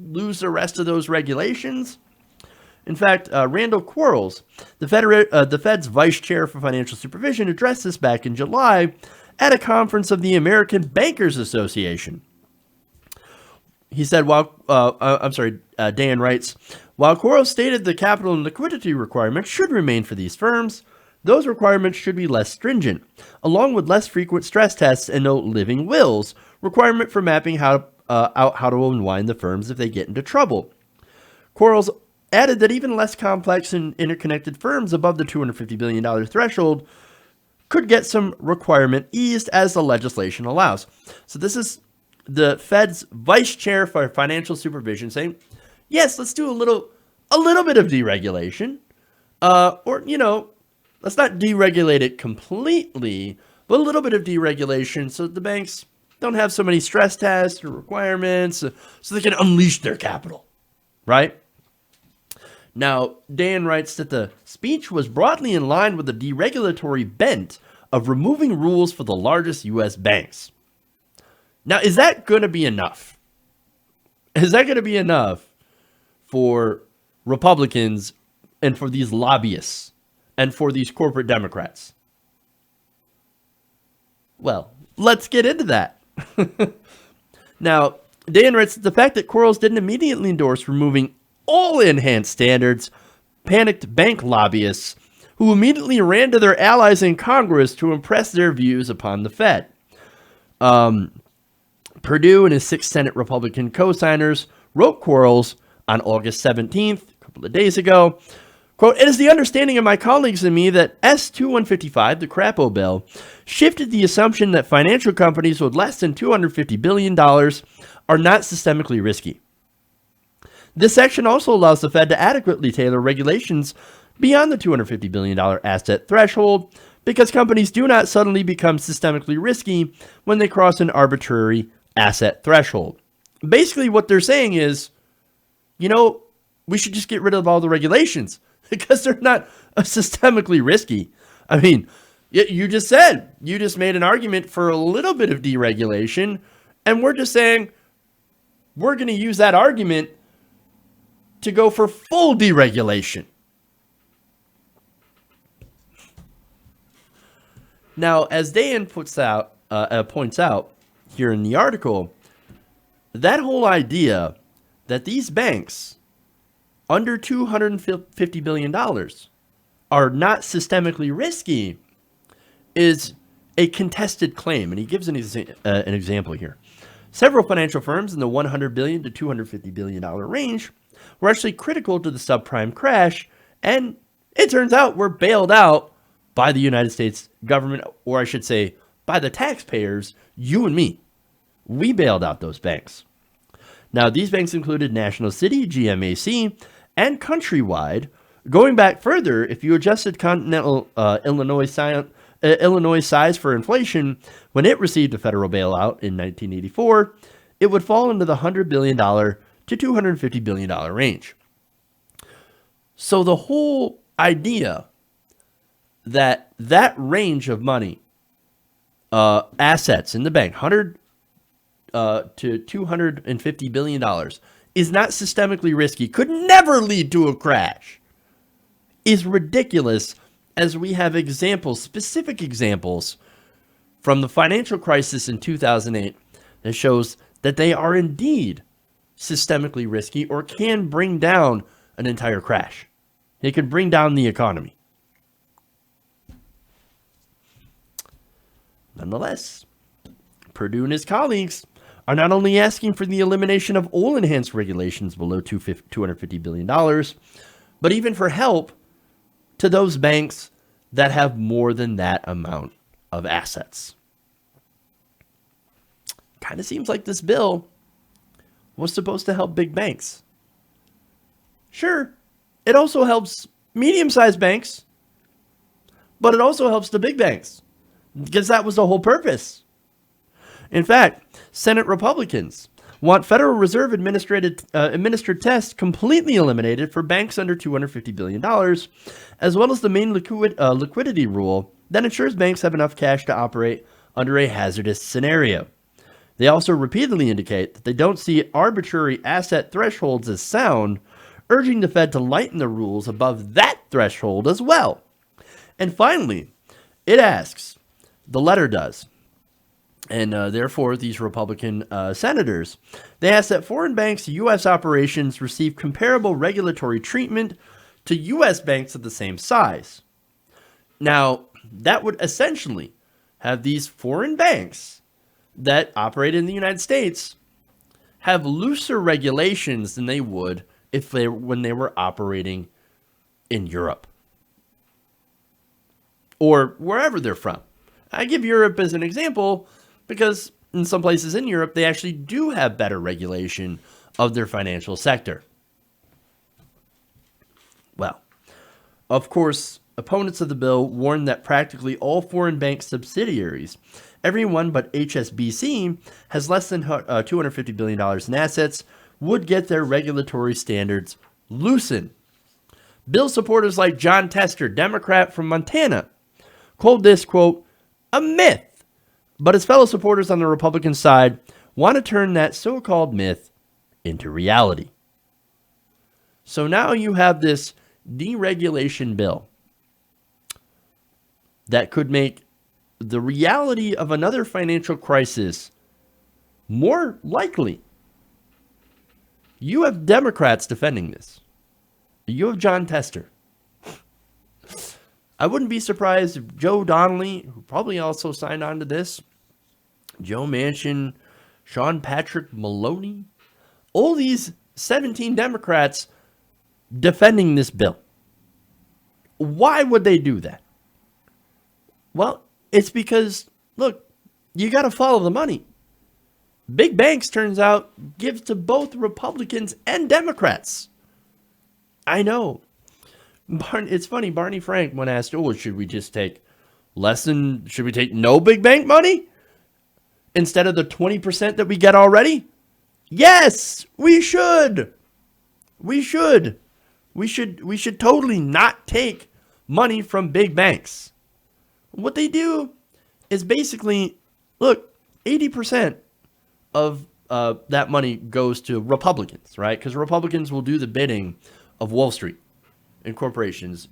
lose the rest of those regulations. In fact, Randall Quarles, the Fed's vice chair for financial supervision, addressed this back in July at a conference of the American Bankers Association. He said, Dan writes, while Quarles stated the capital and liquidity requirements should remain for these firms, those requirements should be less stringent, along with less frequent stress tests and no living wills requirement for mapping out how to unwind the firms if they get into trouble. Quarles added that even less complex and interconnected firms above the $250 billion threshold could get some requirement eased as the legislation allows. So this is the Fed's vice chair for financial supervision saying, yes, let's do a little bit of deregulation, let's not deregulate it completely, but a little bit of deregulation so that the banks don't have so many stress tests or requirements so they can unleash their capital, right? Now, Dan writes that the speech was broadly in line with the deregulatory bent of removing rules for the largest U.S. banks. Now, is that going to be enough? Is that going to be enough for Republicans and for these lobbyists and for these corporate Democrats? Well, let's get into that. Now, Dan writes that the fact that Quarles didn't immediately endorse removing all enhanced standards panicked bank lobbyists who immediately ran to their allies in Congress to impress their views upon the Fed. Perdue and his 6 Senate Republican co-signers wrote Quarles on August 17th, a couple of days ago, quote, "It is the understanding of my colleagues and me that S-2155, the Crapo bill, shifted the assumption that financial companies with less than $250 billion are not systemically risky. This section also allows the Fed to adequately tailor regulations beyond the $250 billion asset threshold because companies do not suddenly become systemically risky when they cross an arbitrary asset threshold." Basically, what they're saying is, we should just get rid of all the regulations because they're not systemically risky. I mean, you just made an argument for a little bit of deregulation, and we're just saying we're going to use that argument to go for full deregulation. Now, as Dan points out here in the article, that whole idea that these banks under $250 billion are not systemically risky is a contested claim. And he gives an example here. Several financial firms in the $100 billion to $250 billion range were actually critical to the subprime crash, and it turns out were bailed out by the United States government, or I should say, by the taxpayers, you and me. We bailed out those banks. Now, these banks included National City, GMAC, and Countrywide. Going back further, if you adjusted continental Illinois size for inflation when it received a federal bailout in 1984, it would fall into the $100 billion to $250 billion range. So the whole idea that range of money, assets in the bank, $100 to $250 billion, is not systemically risky, could never lead to a crash, is ridiculous, as we have specific examples from the financial crisis in 2008 that shows that they are indeed systemically risky or can bring down an entire crash. It could bring down the economy. Nonetheless, Perdue and his colleagues are not only asking for the elimination of all enhanced regulations below $250 billion, but even for help to those banks that have more than that amount of assets. Kind of seems like this bill was supposed to help big banks. Sure, it also helps medium-sized banks, but it also helps the big banks, because that was the whole purpose. In fact, Senate Republicans want Federal Reserve administered tests completely eliminated for banks under $250 billion, as well as the main liquidity rule that ensures banks have enough cash to operate under a hazardous scenario. They also repeatedly indicate that they don't see arbitrary asset thresholds as sound, urging the Fed to lighten the rules above that threshold as well. And finally, it asks, the letter does, and therefore these Republican senators, they ask that foreign banks' U.S. operations receive comparable regulatory treatment to U.S. banks of the same size. Now, that would essentially have these foreign banks that operate in the United States have looser regulations than they would when they were operating in Europe or wherever they're from. I give Europe as an example because in some places in Europe, they actually do have better regulation of their financial sector. Well, of course, opponents of the bill warn that practically all foreign bank subsidiaries, everyone but HSBC, has less than $250 billion in assets, would get their regulatory standards loosened. Bill supporters like John Tester, Democrat from Montana, called this, quote, a myth. But his fellow supporters on the Republican side want to turn that so-called myth into reality. So now you have this deregulation bill that could make the reality of another financial crisis more likely. You have Democrats defending this. You have John Tester. I wouldn't be surprised if Joe Donnelly, who probably also signed on to this, Joe Manchin, Sean Patrick Maloney, all these 17 Democrats defending this bill. Why would they do that? Well, it's because, look, you got to follow the money. Big banks, turns out, gives to both Republicans and Democrats. I know. It's funny, Barney Frank, when asked, should we take no big bank money instead of the 20% that we get already? Yes, we should. We should totally not take money from big banks. What they do is basically, look, 80% of that money goes to Republicans, right? Because Republicans will do the bidding of Wall Street and corporations.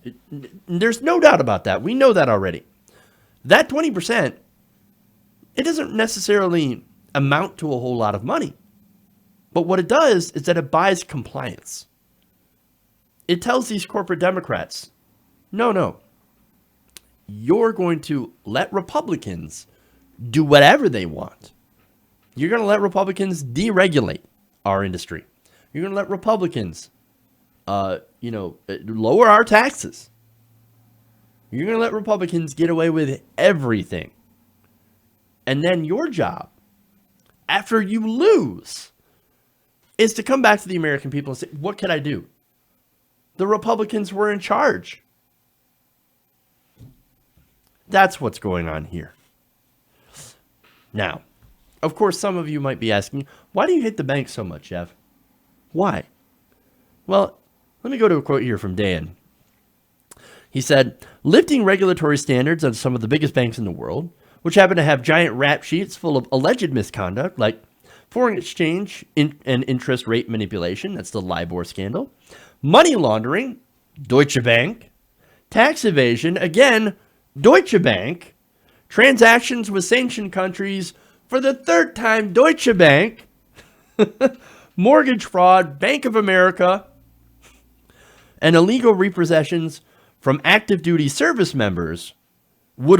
There's no doubt about that. We know that already. That 20%, it doesn't necessarily amount to a whole lot of money. But what it does is that it buys compliance. It tells these corporate Democrats, no, you're going to let Republicans do whatever they want. You're going to let Republicans deregulate our industry. You're going to let Republicans, lower our taxes. You're going to let Republicans get away with everything. And then your job, after you lose, is to come back to the American people and say, what can I do? The Republicans were in charge. That's what's going on here. Now, of course, some of you might be asking, why do you hate the banks so much, Jeff? Why? Well, let me go to a quote here from Dan. He said, lifting regulatory standards on some of the biggest banks in the world, which happen to have giant rap sheets full of alleged misconduct, like foreign exchange and interest rate manipulation, that's the LIBOR scandal, money laundering, Deutsche Bank, tax evasion, again, Deutsche Bank, transactions with sanctioned countries, for the third time, Deutsche Bank, mortgage fraud, Bank of America, and illegal repossessions from active duty service members would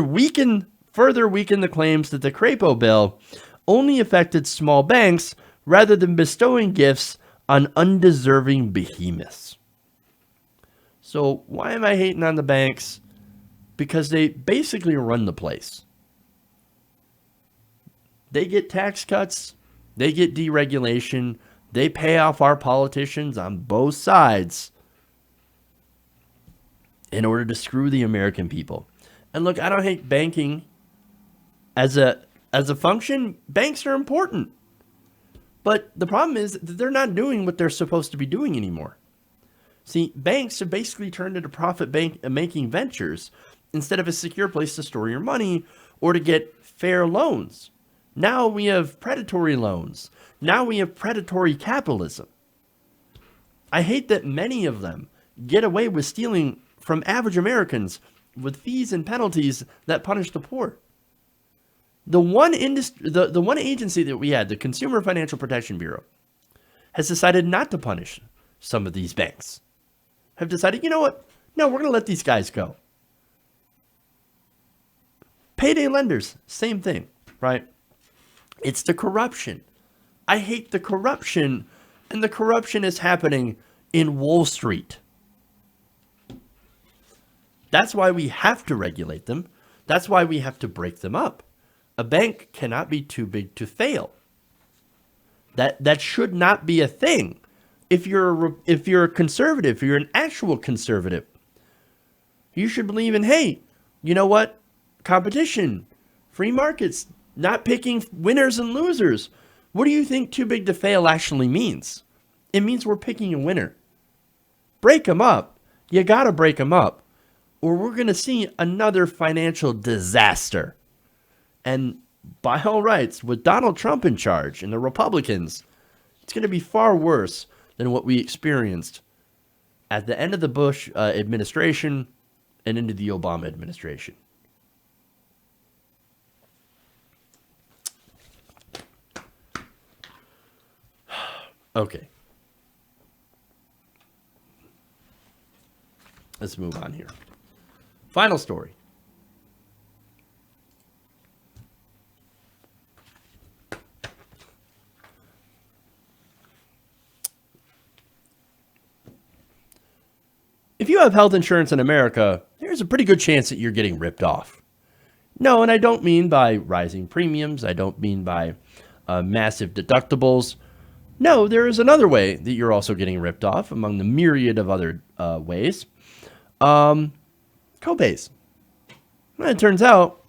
further weaken the claims that the Crapo bill only affected small banks rather than bestowing gifts on undeserving behemoths. So why am I hating on the banks? Because they basically run the place. They get tax cuts, they get deregulation, they pay off our politicians on both sides in order to screw the American people. And look, I don't hate banking as a function. Banks are important. But the problem is that they're not doing what they're supposed to be doing anymore. See, banks have basically turned into profit-making ventures instead of a secure place to store your money or to get fair loans. Now we have predatory loans. Now we have predatory capitalism. I hate that many of them get away with stealing from average Americans with fees and penalties that punish the poor. The one agency that we had, the Consumer Financial Protection Bureau, has decided not to punish some of these banks. Have decided, you know what? No, we're going to let these guys go. Payday lenders, same thing, right? It's the corruption. I hate the corruption, and the corruption is happening in Wall Street. That's why we have to regulate them. That's why we have to break them up. A bank cannot be too big to fail. That should not be a thing. If you're a conservative, if you're an actual conservative, you should believe in, hey, you know what? Competition, free markets, not picking winners and losers. What do you think too big to fail actually means? It means we're picking a winner. Break them up. You got to break them up, or we're going to see another financial disaster. And by all rights, with Donald Trump in charge and the Republicans, it's going to be far worse than what we experienced at the end of the Bush administration and into the Obama administration. Okay. Let's move on here. Final story. If you have health insurance in America, there's a pretty good chance that you're getting ripped off. No, and I don't mean by rising premiums. I don't mean by massive deductibles. No, there is another way that you're also getting ripped off among the myriad of other ways. Copays. Well, it turns out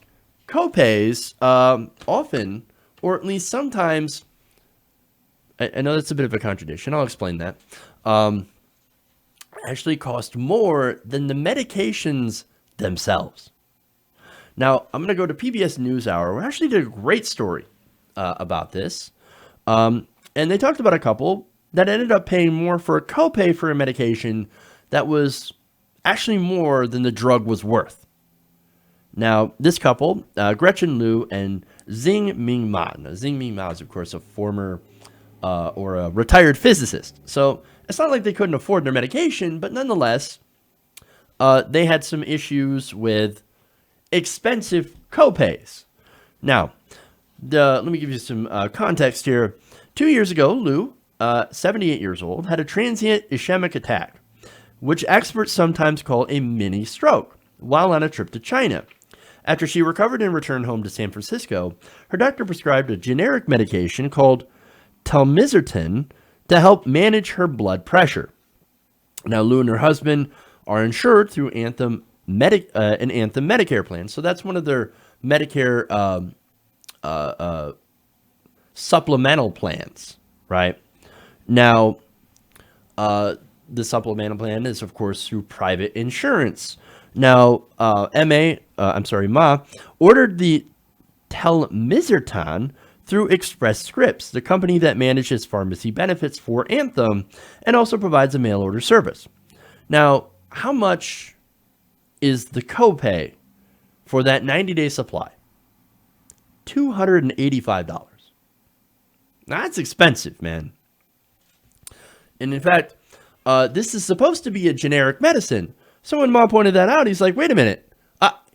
copays often, or at least sometimes, I know that's a bit of a contradiction. I'll explain that. Actually cost more than the medications themselves. Now, I'm going to go to PBS NewsHour. We actually did a great story about this. And they talked about a couple that ended up paying more for a copay for a medication that was actually more than the drug was worth. Now, this couple, Gretchen Liu and Xing Ming Ma. Now, Xing Ming Ma is, of course, a former or a retired physicist. So it's not like they couldn't afford their medication, but nonetheless, they had some issues with expensive copays. Now, let me give you some context here. 2 years ago, Liu, 78 years old, had a transient ischemic attack, which experts sometimes call a mini stroke, while on a trip to China. After she recovered and returned home to San Francisco, her doctor prescribed a generic medication called telmisartan to help manage her blood pressure. Now, Liu and her husband are insured through an Anthem Medicare plan. So that's one of their Medicare supplemental plans, right? Now, the supplemental plan is, of course, through private insurance. Now, Ma ordered the telmisartan through Express Scripts, the company that manages pharmacy benefits for Anthem and also provides a mail order service. Now, how much is the copay for that 90-day supply? $285. That's expensive, man. And in fact, this is supposed to be a generic medicine. So when Ma pointed that out, he's like, wait a minute.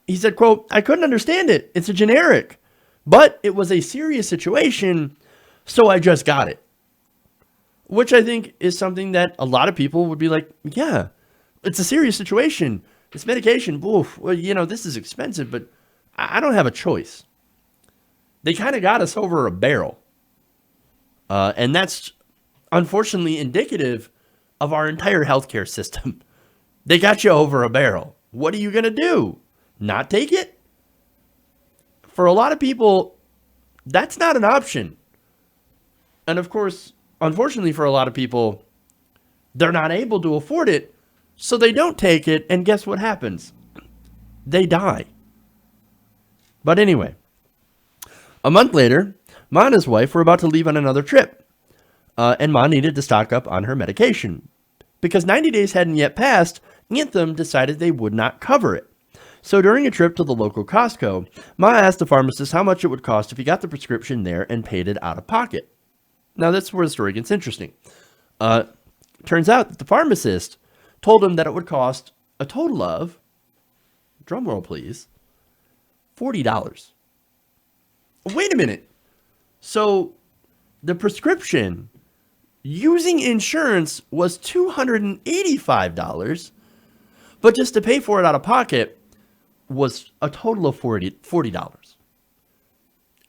He said, quote, I couldn't understand it. It's a generic. But it was a serious situation, so I just got it. Which I think is something that a lot of people would be like, yeah, it's a serious situation. This medication, oof, well, this is expensive, but I don't have a choice. They kind of got us over a barrel. And that's unfortunately indicative of our entire healthcare system. They got you over a barrel. What are you going to do? Not take it? For a lot of people, that's not an option. And of course, unfortunately for a lot of people, they're not able to afford it, so they don't take it, and guess what happens? They die. But anyway, a month later, Ma and his wife were about to leave on another trip, and Ma needed to stock up on her medication. Because 90 days hadn't yet passed, Anthem decided they would not cover it. So during a trip to the local Costco, Ma asked the pharmacist how much it would cost if he got the prescription there and paid it out of pocket. Now that's where the story gets interesting. Turns out that the pharmacist told him that it would cost a total of, drumroll please, $40. Wait a minute. So the prescription using insurance was $285, but just to pay for it out of pocket was a total of $40.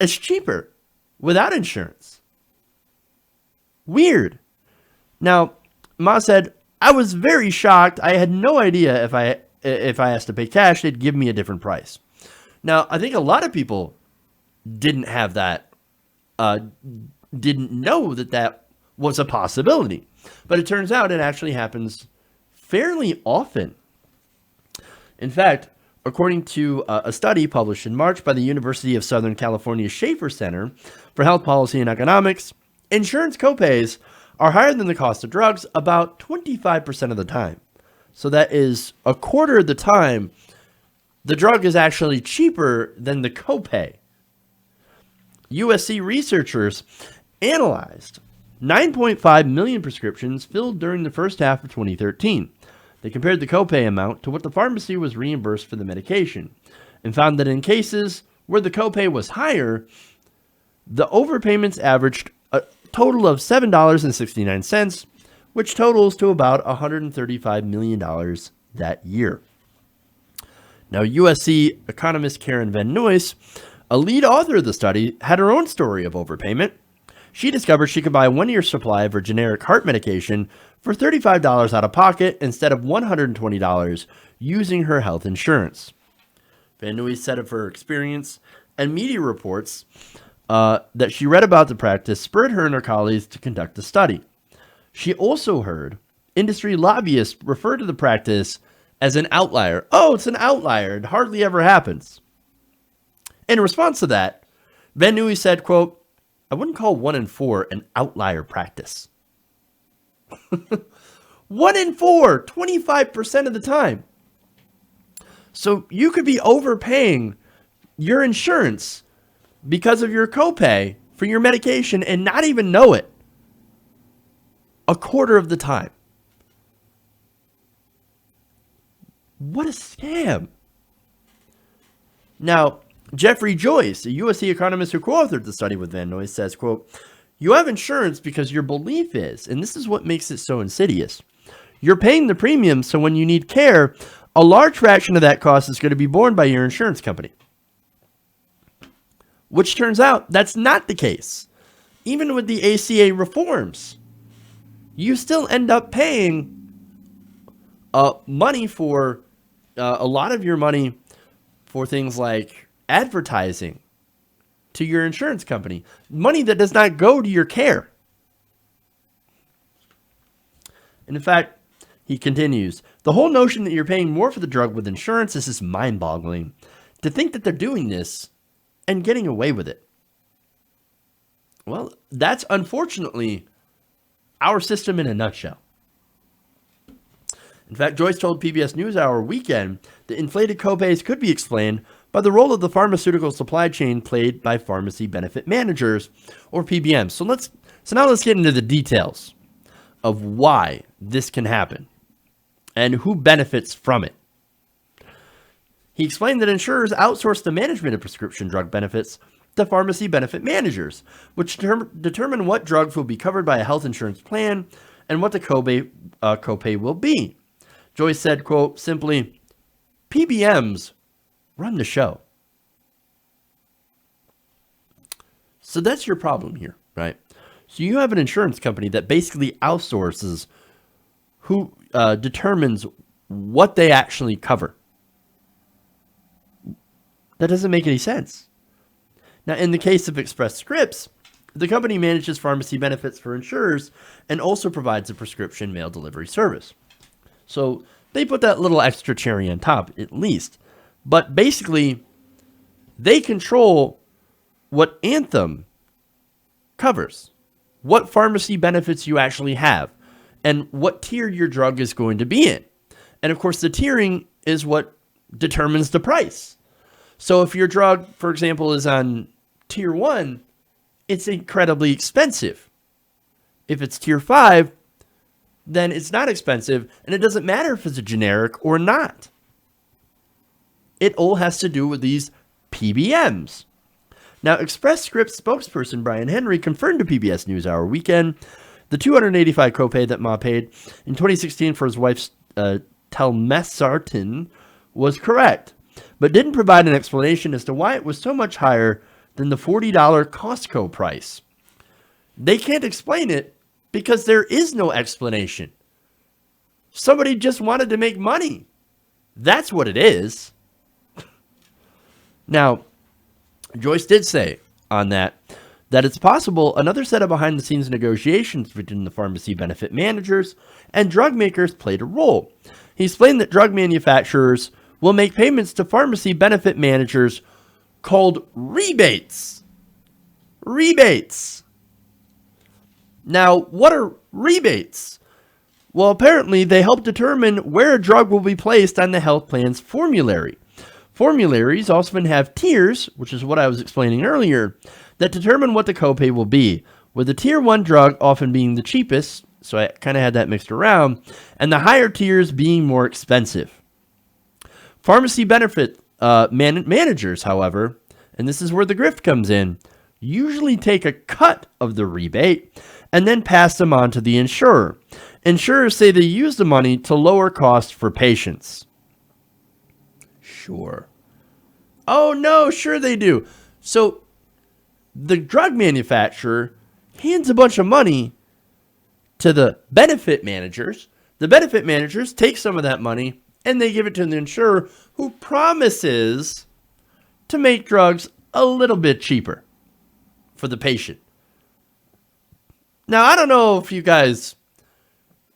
It's cheaper without insurance. Weird. Now, Ma said, I was very shocked. I had no idea if I asked to pay cash, they'd give me a different price. Now, I think a lot of people didn't have that, didn't know that was a possibility. But it turns out it actually happens fairly often. In fact, according to a study published in March by the University of Southern California Schaefer Center for Health Policy and Economics, insurance copays are higher than the cost of drugs about 25% of the time. So that is a quarter of the time the drug is actually cheaper than the copay. USC researchers analyzed 9.5 million prescriptions filled during the first half of 2013. They compared the copay amount to what the pharmacy was reimbursed for the medication and found that in cases where the copay was higher, the overpayments averaged a total of $7.69, which totals to about $135 million that year. Now, USC economist Karen Van Nuys, a lead author of the study, had her own story of overpayment. She discovered she could buy a 1-year supply of her generic heart medication for $35 out of pocket instead of $120 using her health insurance. Van Nuys said of her experience, and media reports that she read about the practice spurred her and her colleagues to conduct the study. She also heard industry lobbyists refer to the practice as an outlier. Oh, it's an outlier. It hardly ever happens. In response to that, Van Nuys said, quote, "I wouldn't call 1 in 4 an outlier practice." 1 in 4, 25% of the time. So you could be overpaying your insurance because of your copay for your medication and not even know it. A quarter of the time. What a scam. Now, Jeffrey Joyce, a USC economist who co-authored the study with Van Nuys, says, quote, "You have insurance because your belief is, and this is what makes it so insidious, you're paying the premium, so when you need care, a large fraction of that cost is going to be borne by your insurance company." Which turns out that's not the case. Even with the ACA reforms, you still end up paying money for a lot of your money for things like advertising to your insurance company. Money that does not go to your care. And in fact, he continues, the whole notion that you're paying more for the drug with insurance is just mind-boggling. To think that they're doing this and getting away with it. Well, that's unfortunately our system in a nutshell. In fact, Joyce told PBS NewsHour Weekend that inflated copays could be explained by the role of the pharmaceutical supply chain played by pharmacy benefit managers, or PBMs. So now let's get into the details of why this can happen and who benefits from it. He explained that insurers outsource the management of prescription drug benefits to pharmacy benefit managers, which determine what drugs will be covered by a health insurance plan and what the copay will be. Joyce said, quote, simply, PBMs run the show. So that's your problem here, right? So you have an insurance company that basically outsources who determines what they actually cover. That doesn't make any sense. Now, in the case of Express Scripts, the company manages pharmacy benefits for insurers and also provides a prescription mail delivery service. So they put that little extra cherry on top, at least. But basically, they control what Anthem covers, what pharmacy benefits you actually have, and what tier your drug is going to be in. And of course, the tiering is what determines the price. So if your drug, for example, is on tier 1, it's incredibly expensive. If it's tier 5, then it's not expensive, and it doesn't matter if it's a generic or not. It all has to do with these PBMs. Now, Express Scripts spokesperson Brian Henry confirmed to PBS NewsHour Weekend the $285 copay that Ma paid in 2016 for his wife's telmesartan was correct, but didn't provide an explanation as to why it was so much higher than the $40 Costco price. They can't explain it because there is no explanation. Somebody just wanted to make money. That's what it is. Now, Joyce did say on that it's possible another set of behind-the-scenes negotiations between the pharmacy benefit managers and drug makers played a role. He explained that drug manufacturers will make payments to pharmacy benefit managers called rebates. Rebates. Now, what are rebates? Well, apparently they help determine where a drug will be placed on the health plan's formulary. Formularies often have tiers, which is what I was explaining earlier, that determine what the copay will be, with the tier 1 drug often being the cheapest, So I kind of had that mixed around. And the higher tiers being more expensive. Pharmacy benefit managers, however, and this is where the grift comes in, usually take a cut of the rebate and then pass them on to the insurer. Insurers say they use the money to lower costs for patients. Sure. Oh, no, sure they do. So the drug manufacturer hands a bunch of money to the benefit managers. The benefit managers take some of that money and they give it to the insurer, who promises to make drugs a little bit cheaper for the patient. Now, I don't know if you guys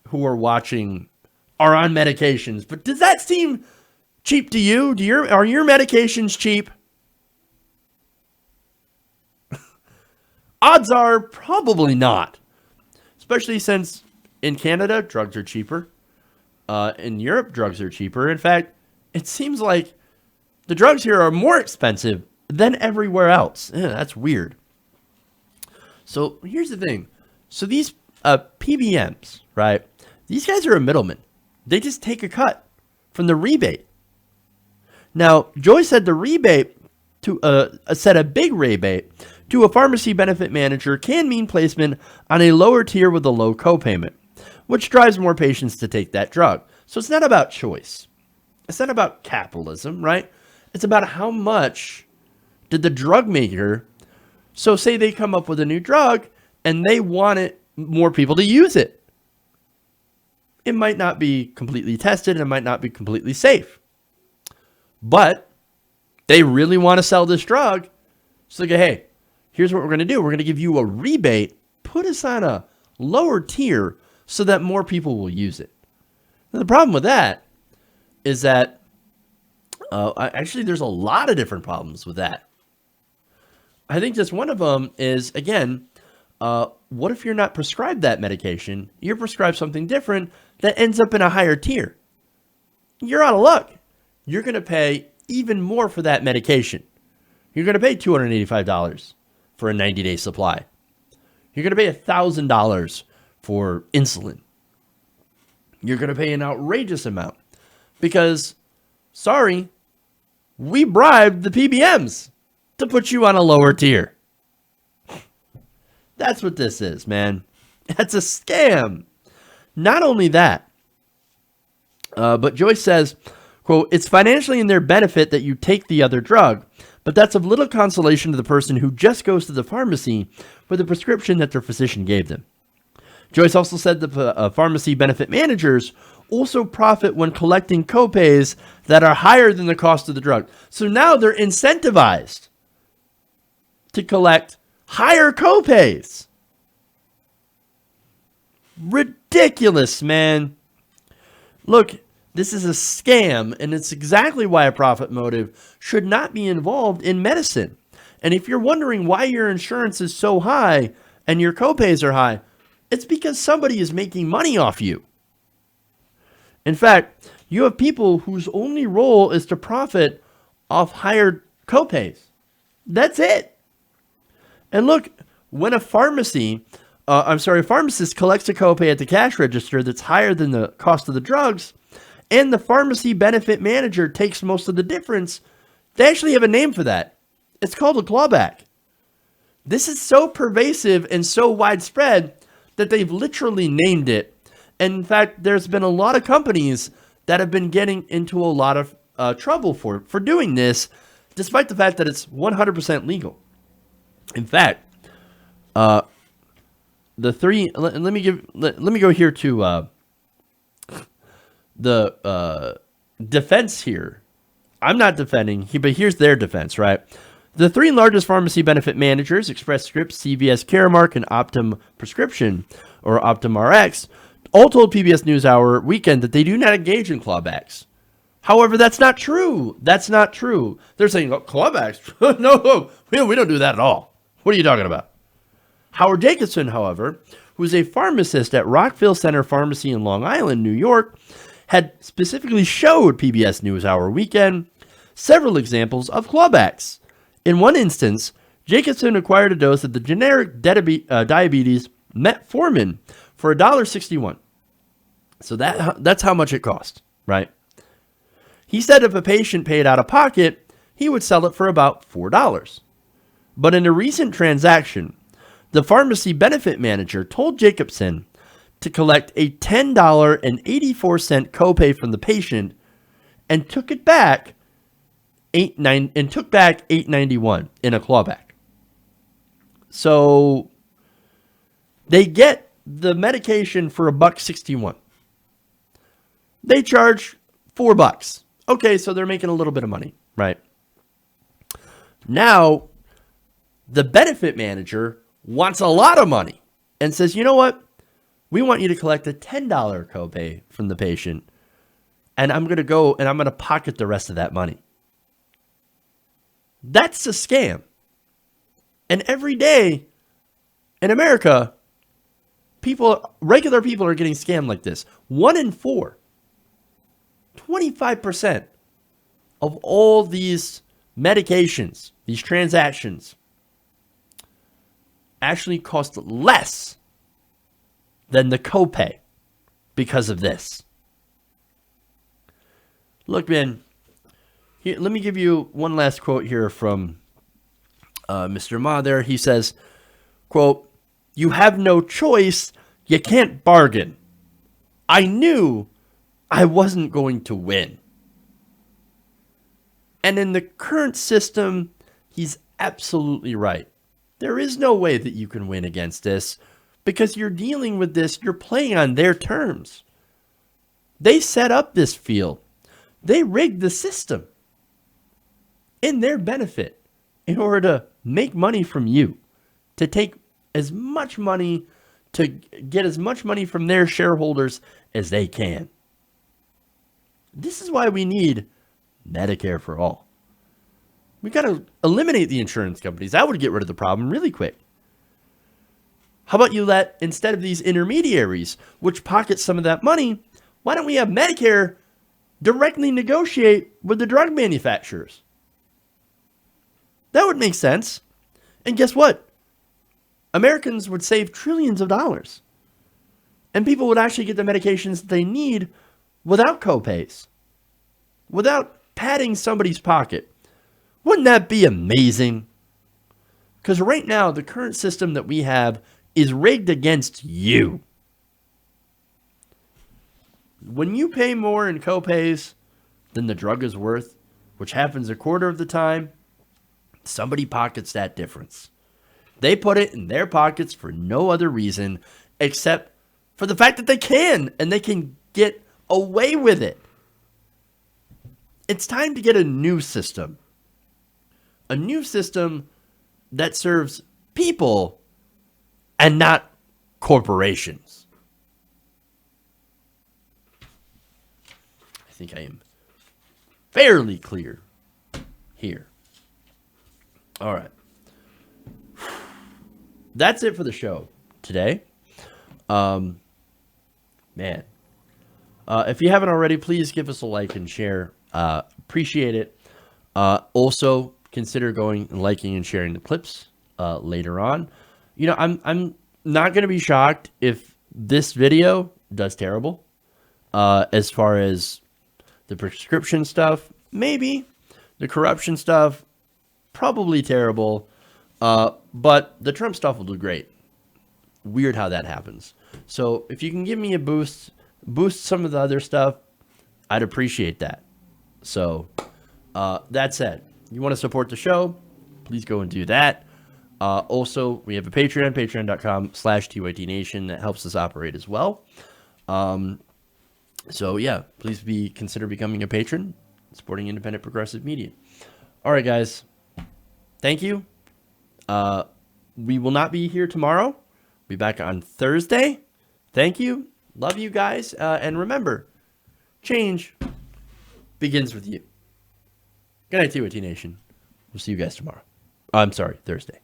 who are watching are on medications, but does that seem cheap to you? Are your medications cheap? Odds are probably not, especially since in Canada, drugs are cheaper. In Europe, drugs are cheaper. In fact, it seems like the drugs here are more expensive than everywhere else. That's weird. So here's the thing. So these PBMs, right? These guys are a middleman. They just take a cut from the rebate. Now, Joy said the rebate to set a big rebate to a pharmacy benefit manager can mean placement on a lower tier with a low copayment, which drives more patients to take that drug. So it's not about choice. It's not about capitalism, right? It's about how much did the drug maker, so say they come up with a new drug and they want more people to use it. It might not be completely tested. It might not be completely safe. But they really want to sell this drug. So they go, hey, here's what we're going to do. We're going to give you a rebate. Put us on a lower tier so that more people will use it. Now, the problem with that is that actually there's a lot of different problems with that. I think just one of them is, again, what if you're not prescribed that medication? You're prescribed something different that ends up in a higher tier. You're out of luck. You're going to pay even more for that medication. You're going to pay $285 for a 90-day supply. You're going to pay $1,000 for insulin. You're going to pay an outrageous amount because, sorry, we bribed the PBMs to put you on a lower tier. That's what this is, man. That's a scam. Not only that, but Joyce says, quote, it's financially in their benefit that you take the other drug, but that's of little consolation to the person who just goes to the pharmacy for the prescription that their physician gave them. Joyce also said the pharmacy benefit managers also profit when collecting copays that are higher than the cost of the drug. So now they're incentivized to collect higher copays. Ridiculous, man. Look, this is a scam, and it's exactly why a profit motive should not be involved in medicine. And if you're wondering why your insurance is so high and your copays are high, it's because somebody is making money off you. In fact, you have people whose only role is to profit off higher copays. That's it. And look, when a pharmacist collects a copay at the cash register that's higher than the cost of the drugs, and the pharmacy benefit manager takes most of the difference, they actually have a name for that. It's called a clawback. This is so pervasive and so widespread that they've literally named it. And in fact, there's been a lot of companies that have been getting into a lot of trouble for doing this, despite the fact that it's 100% legal. In fact, let me go here to the defense here. I'm not defending, but here's their defense, right? The three largest pharmacy benefit managers, Express Scripts, CVS Caremark, and Optum Prescription, or Optum RX, all told PBS NewsHour Weekend that they do not engage in clawbacks. However, that's not true. That's not true. They're saying, oh, clawbacks? No, we don't do that at all. What are you talking about? Howard Jacobson, however, who's a pharmacist at Rockville Center Pharmacy in Long Island, New York, had specifically showed PBS NewsHour Weekend several examples of clawbacks. In one instance, Jacobson acquired a dose of the generic diabetes metformin for $1.61. So that's how much it cost, right? He said if a patient paid out of pocket, he would sell it for about $4. But in a recent transaction, the pharmacy benefit manager told Jacobson to collect a $10.84 copay from the patient and took back $8.91 in a clawback. So they get the medication for $1.61. They charge $4. Okay, so they're making a little bit of money, right? Now, the benefit manager wants a lot of money and says, you know what? We want you to collect a $10 copay from the patient, and I'm going to go and I'm going to pocket the rest of that money. That's a scam. And every day in America, regular people are getting scammed like this. 1 in 4. 25% of all these medications, these transactions, actually cost less than the copay because of this. Look, man, here, let me give you one last quote here from Mr. Ma there. He says, quote, "You have no choice. You can't bargain. I knew I wasn't going to win." And in the current system, he's absolutely right. There is no way that you can win against this because you're dealing with this, you're playing on their terms. They set up this field. They rigged the system in their benefit in order to make money from you, to take as much money, to get as much money from their shareholders as they can. This is why we need Medicare for all. We got to eliminate the insurance companies. That would get rid of the problem really quick. How about you let, instead of these intermediaries, which pocket some of that money, why don't we have Medicare directly negotiate with the drug manufacturers? That would make sense. And guess what? Americans would save trillions of dollars. And people would actually get the medications that they need without copays, without padding somebody's pocket. Wouldn't that be amazing? Because right now, the current system that we have is rigged against you. When you pay more in copays than the drug is worth, which happens a quarter of the time, somebody pockets that difference. They put it in their pockets for no other reason except for the fact that they can, and they can get away with it. It's time to get a new system. A new system that serves people and not corporations. I think I am fairly clear here. All right. That's it for the show today. Man. If you haven't already, please give us a like and share. Appreciate it. Also, consider going and liking and sharing the clips later on. You know, I'm not going to be shocked if this video does terrible. As far as the prescription stuff, maybe. The corruption stuff, probably terrible. But the Trump stuff will do great. Weird how that happens. So if you can give me a boost some of the other stuff, I'd appreciate that. So that said, you want to support the show, please go and do that. Also, we have a Patreon, patreon.com/TYTNation. That helps us operate as well. So yeah, please consider becoming a patron, supporting independent progressive media. All right, guys. Thank you. We will not be here tomorrow. Be back on Thursday. Thank you. Love you guys. And remember, change begins with you. Good night, TYT Nation. We'll see you guys tomorrow. I'm sorry, Thursday.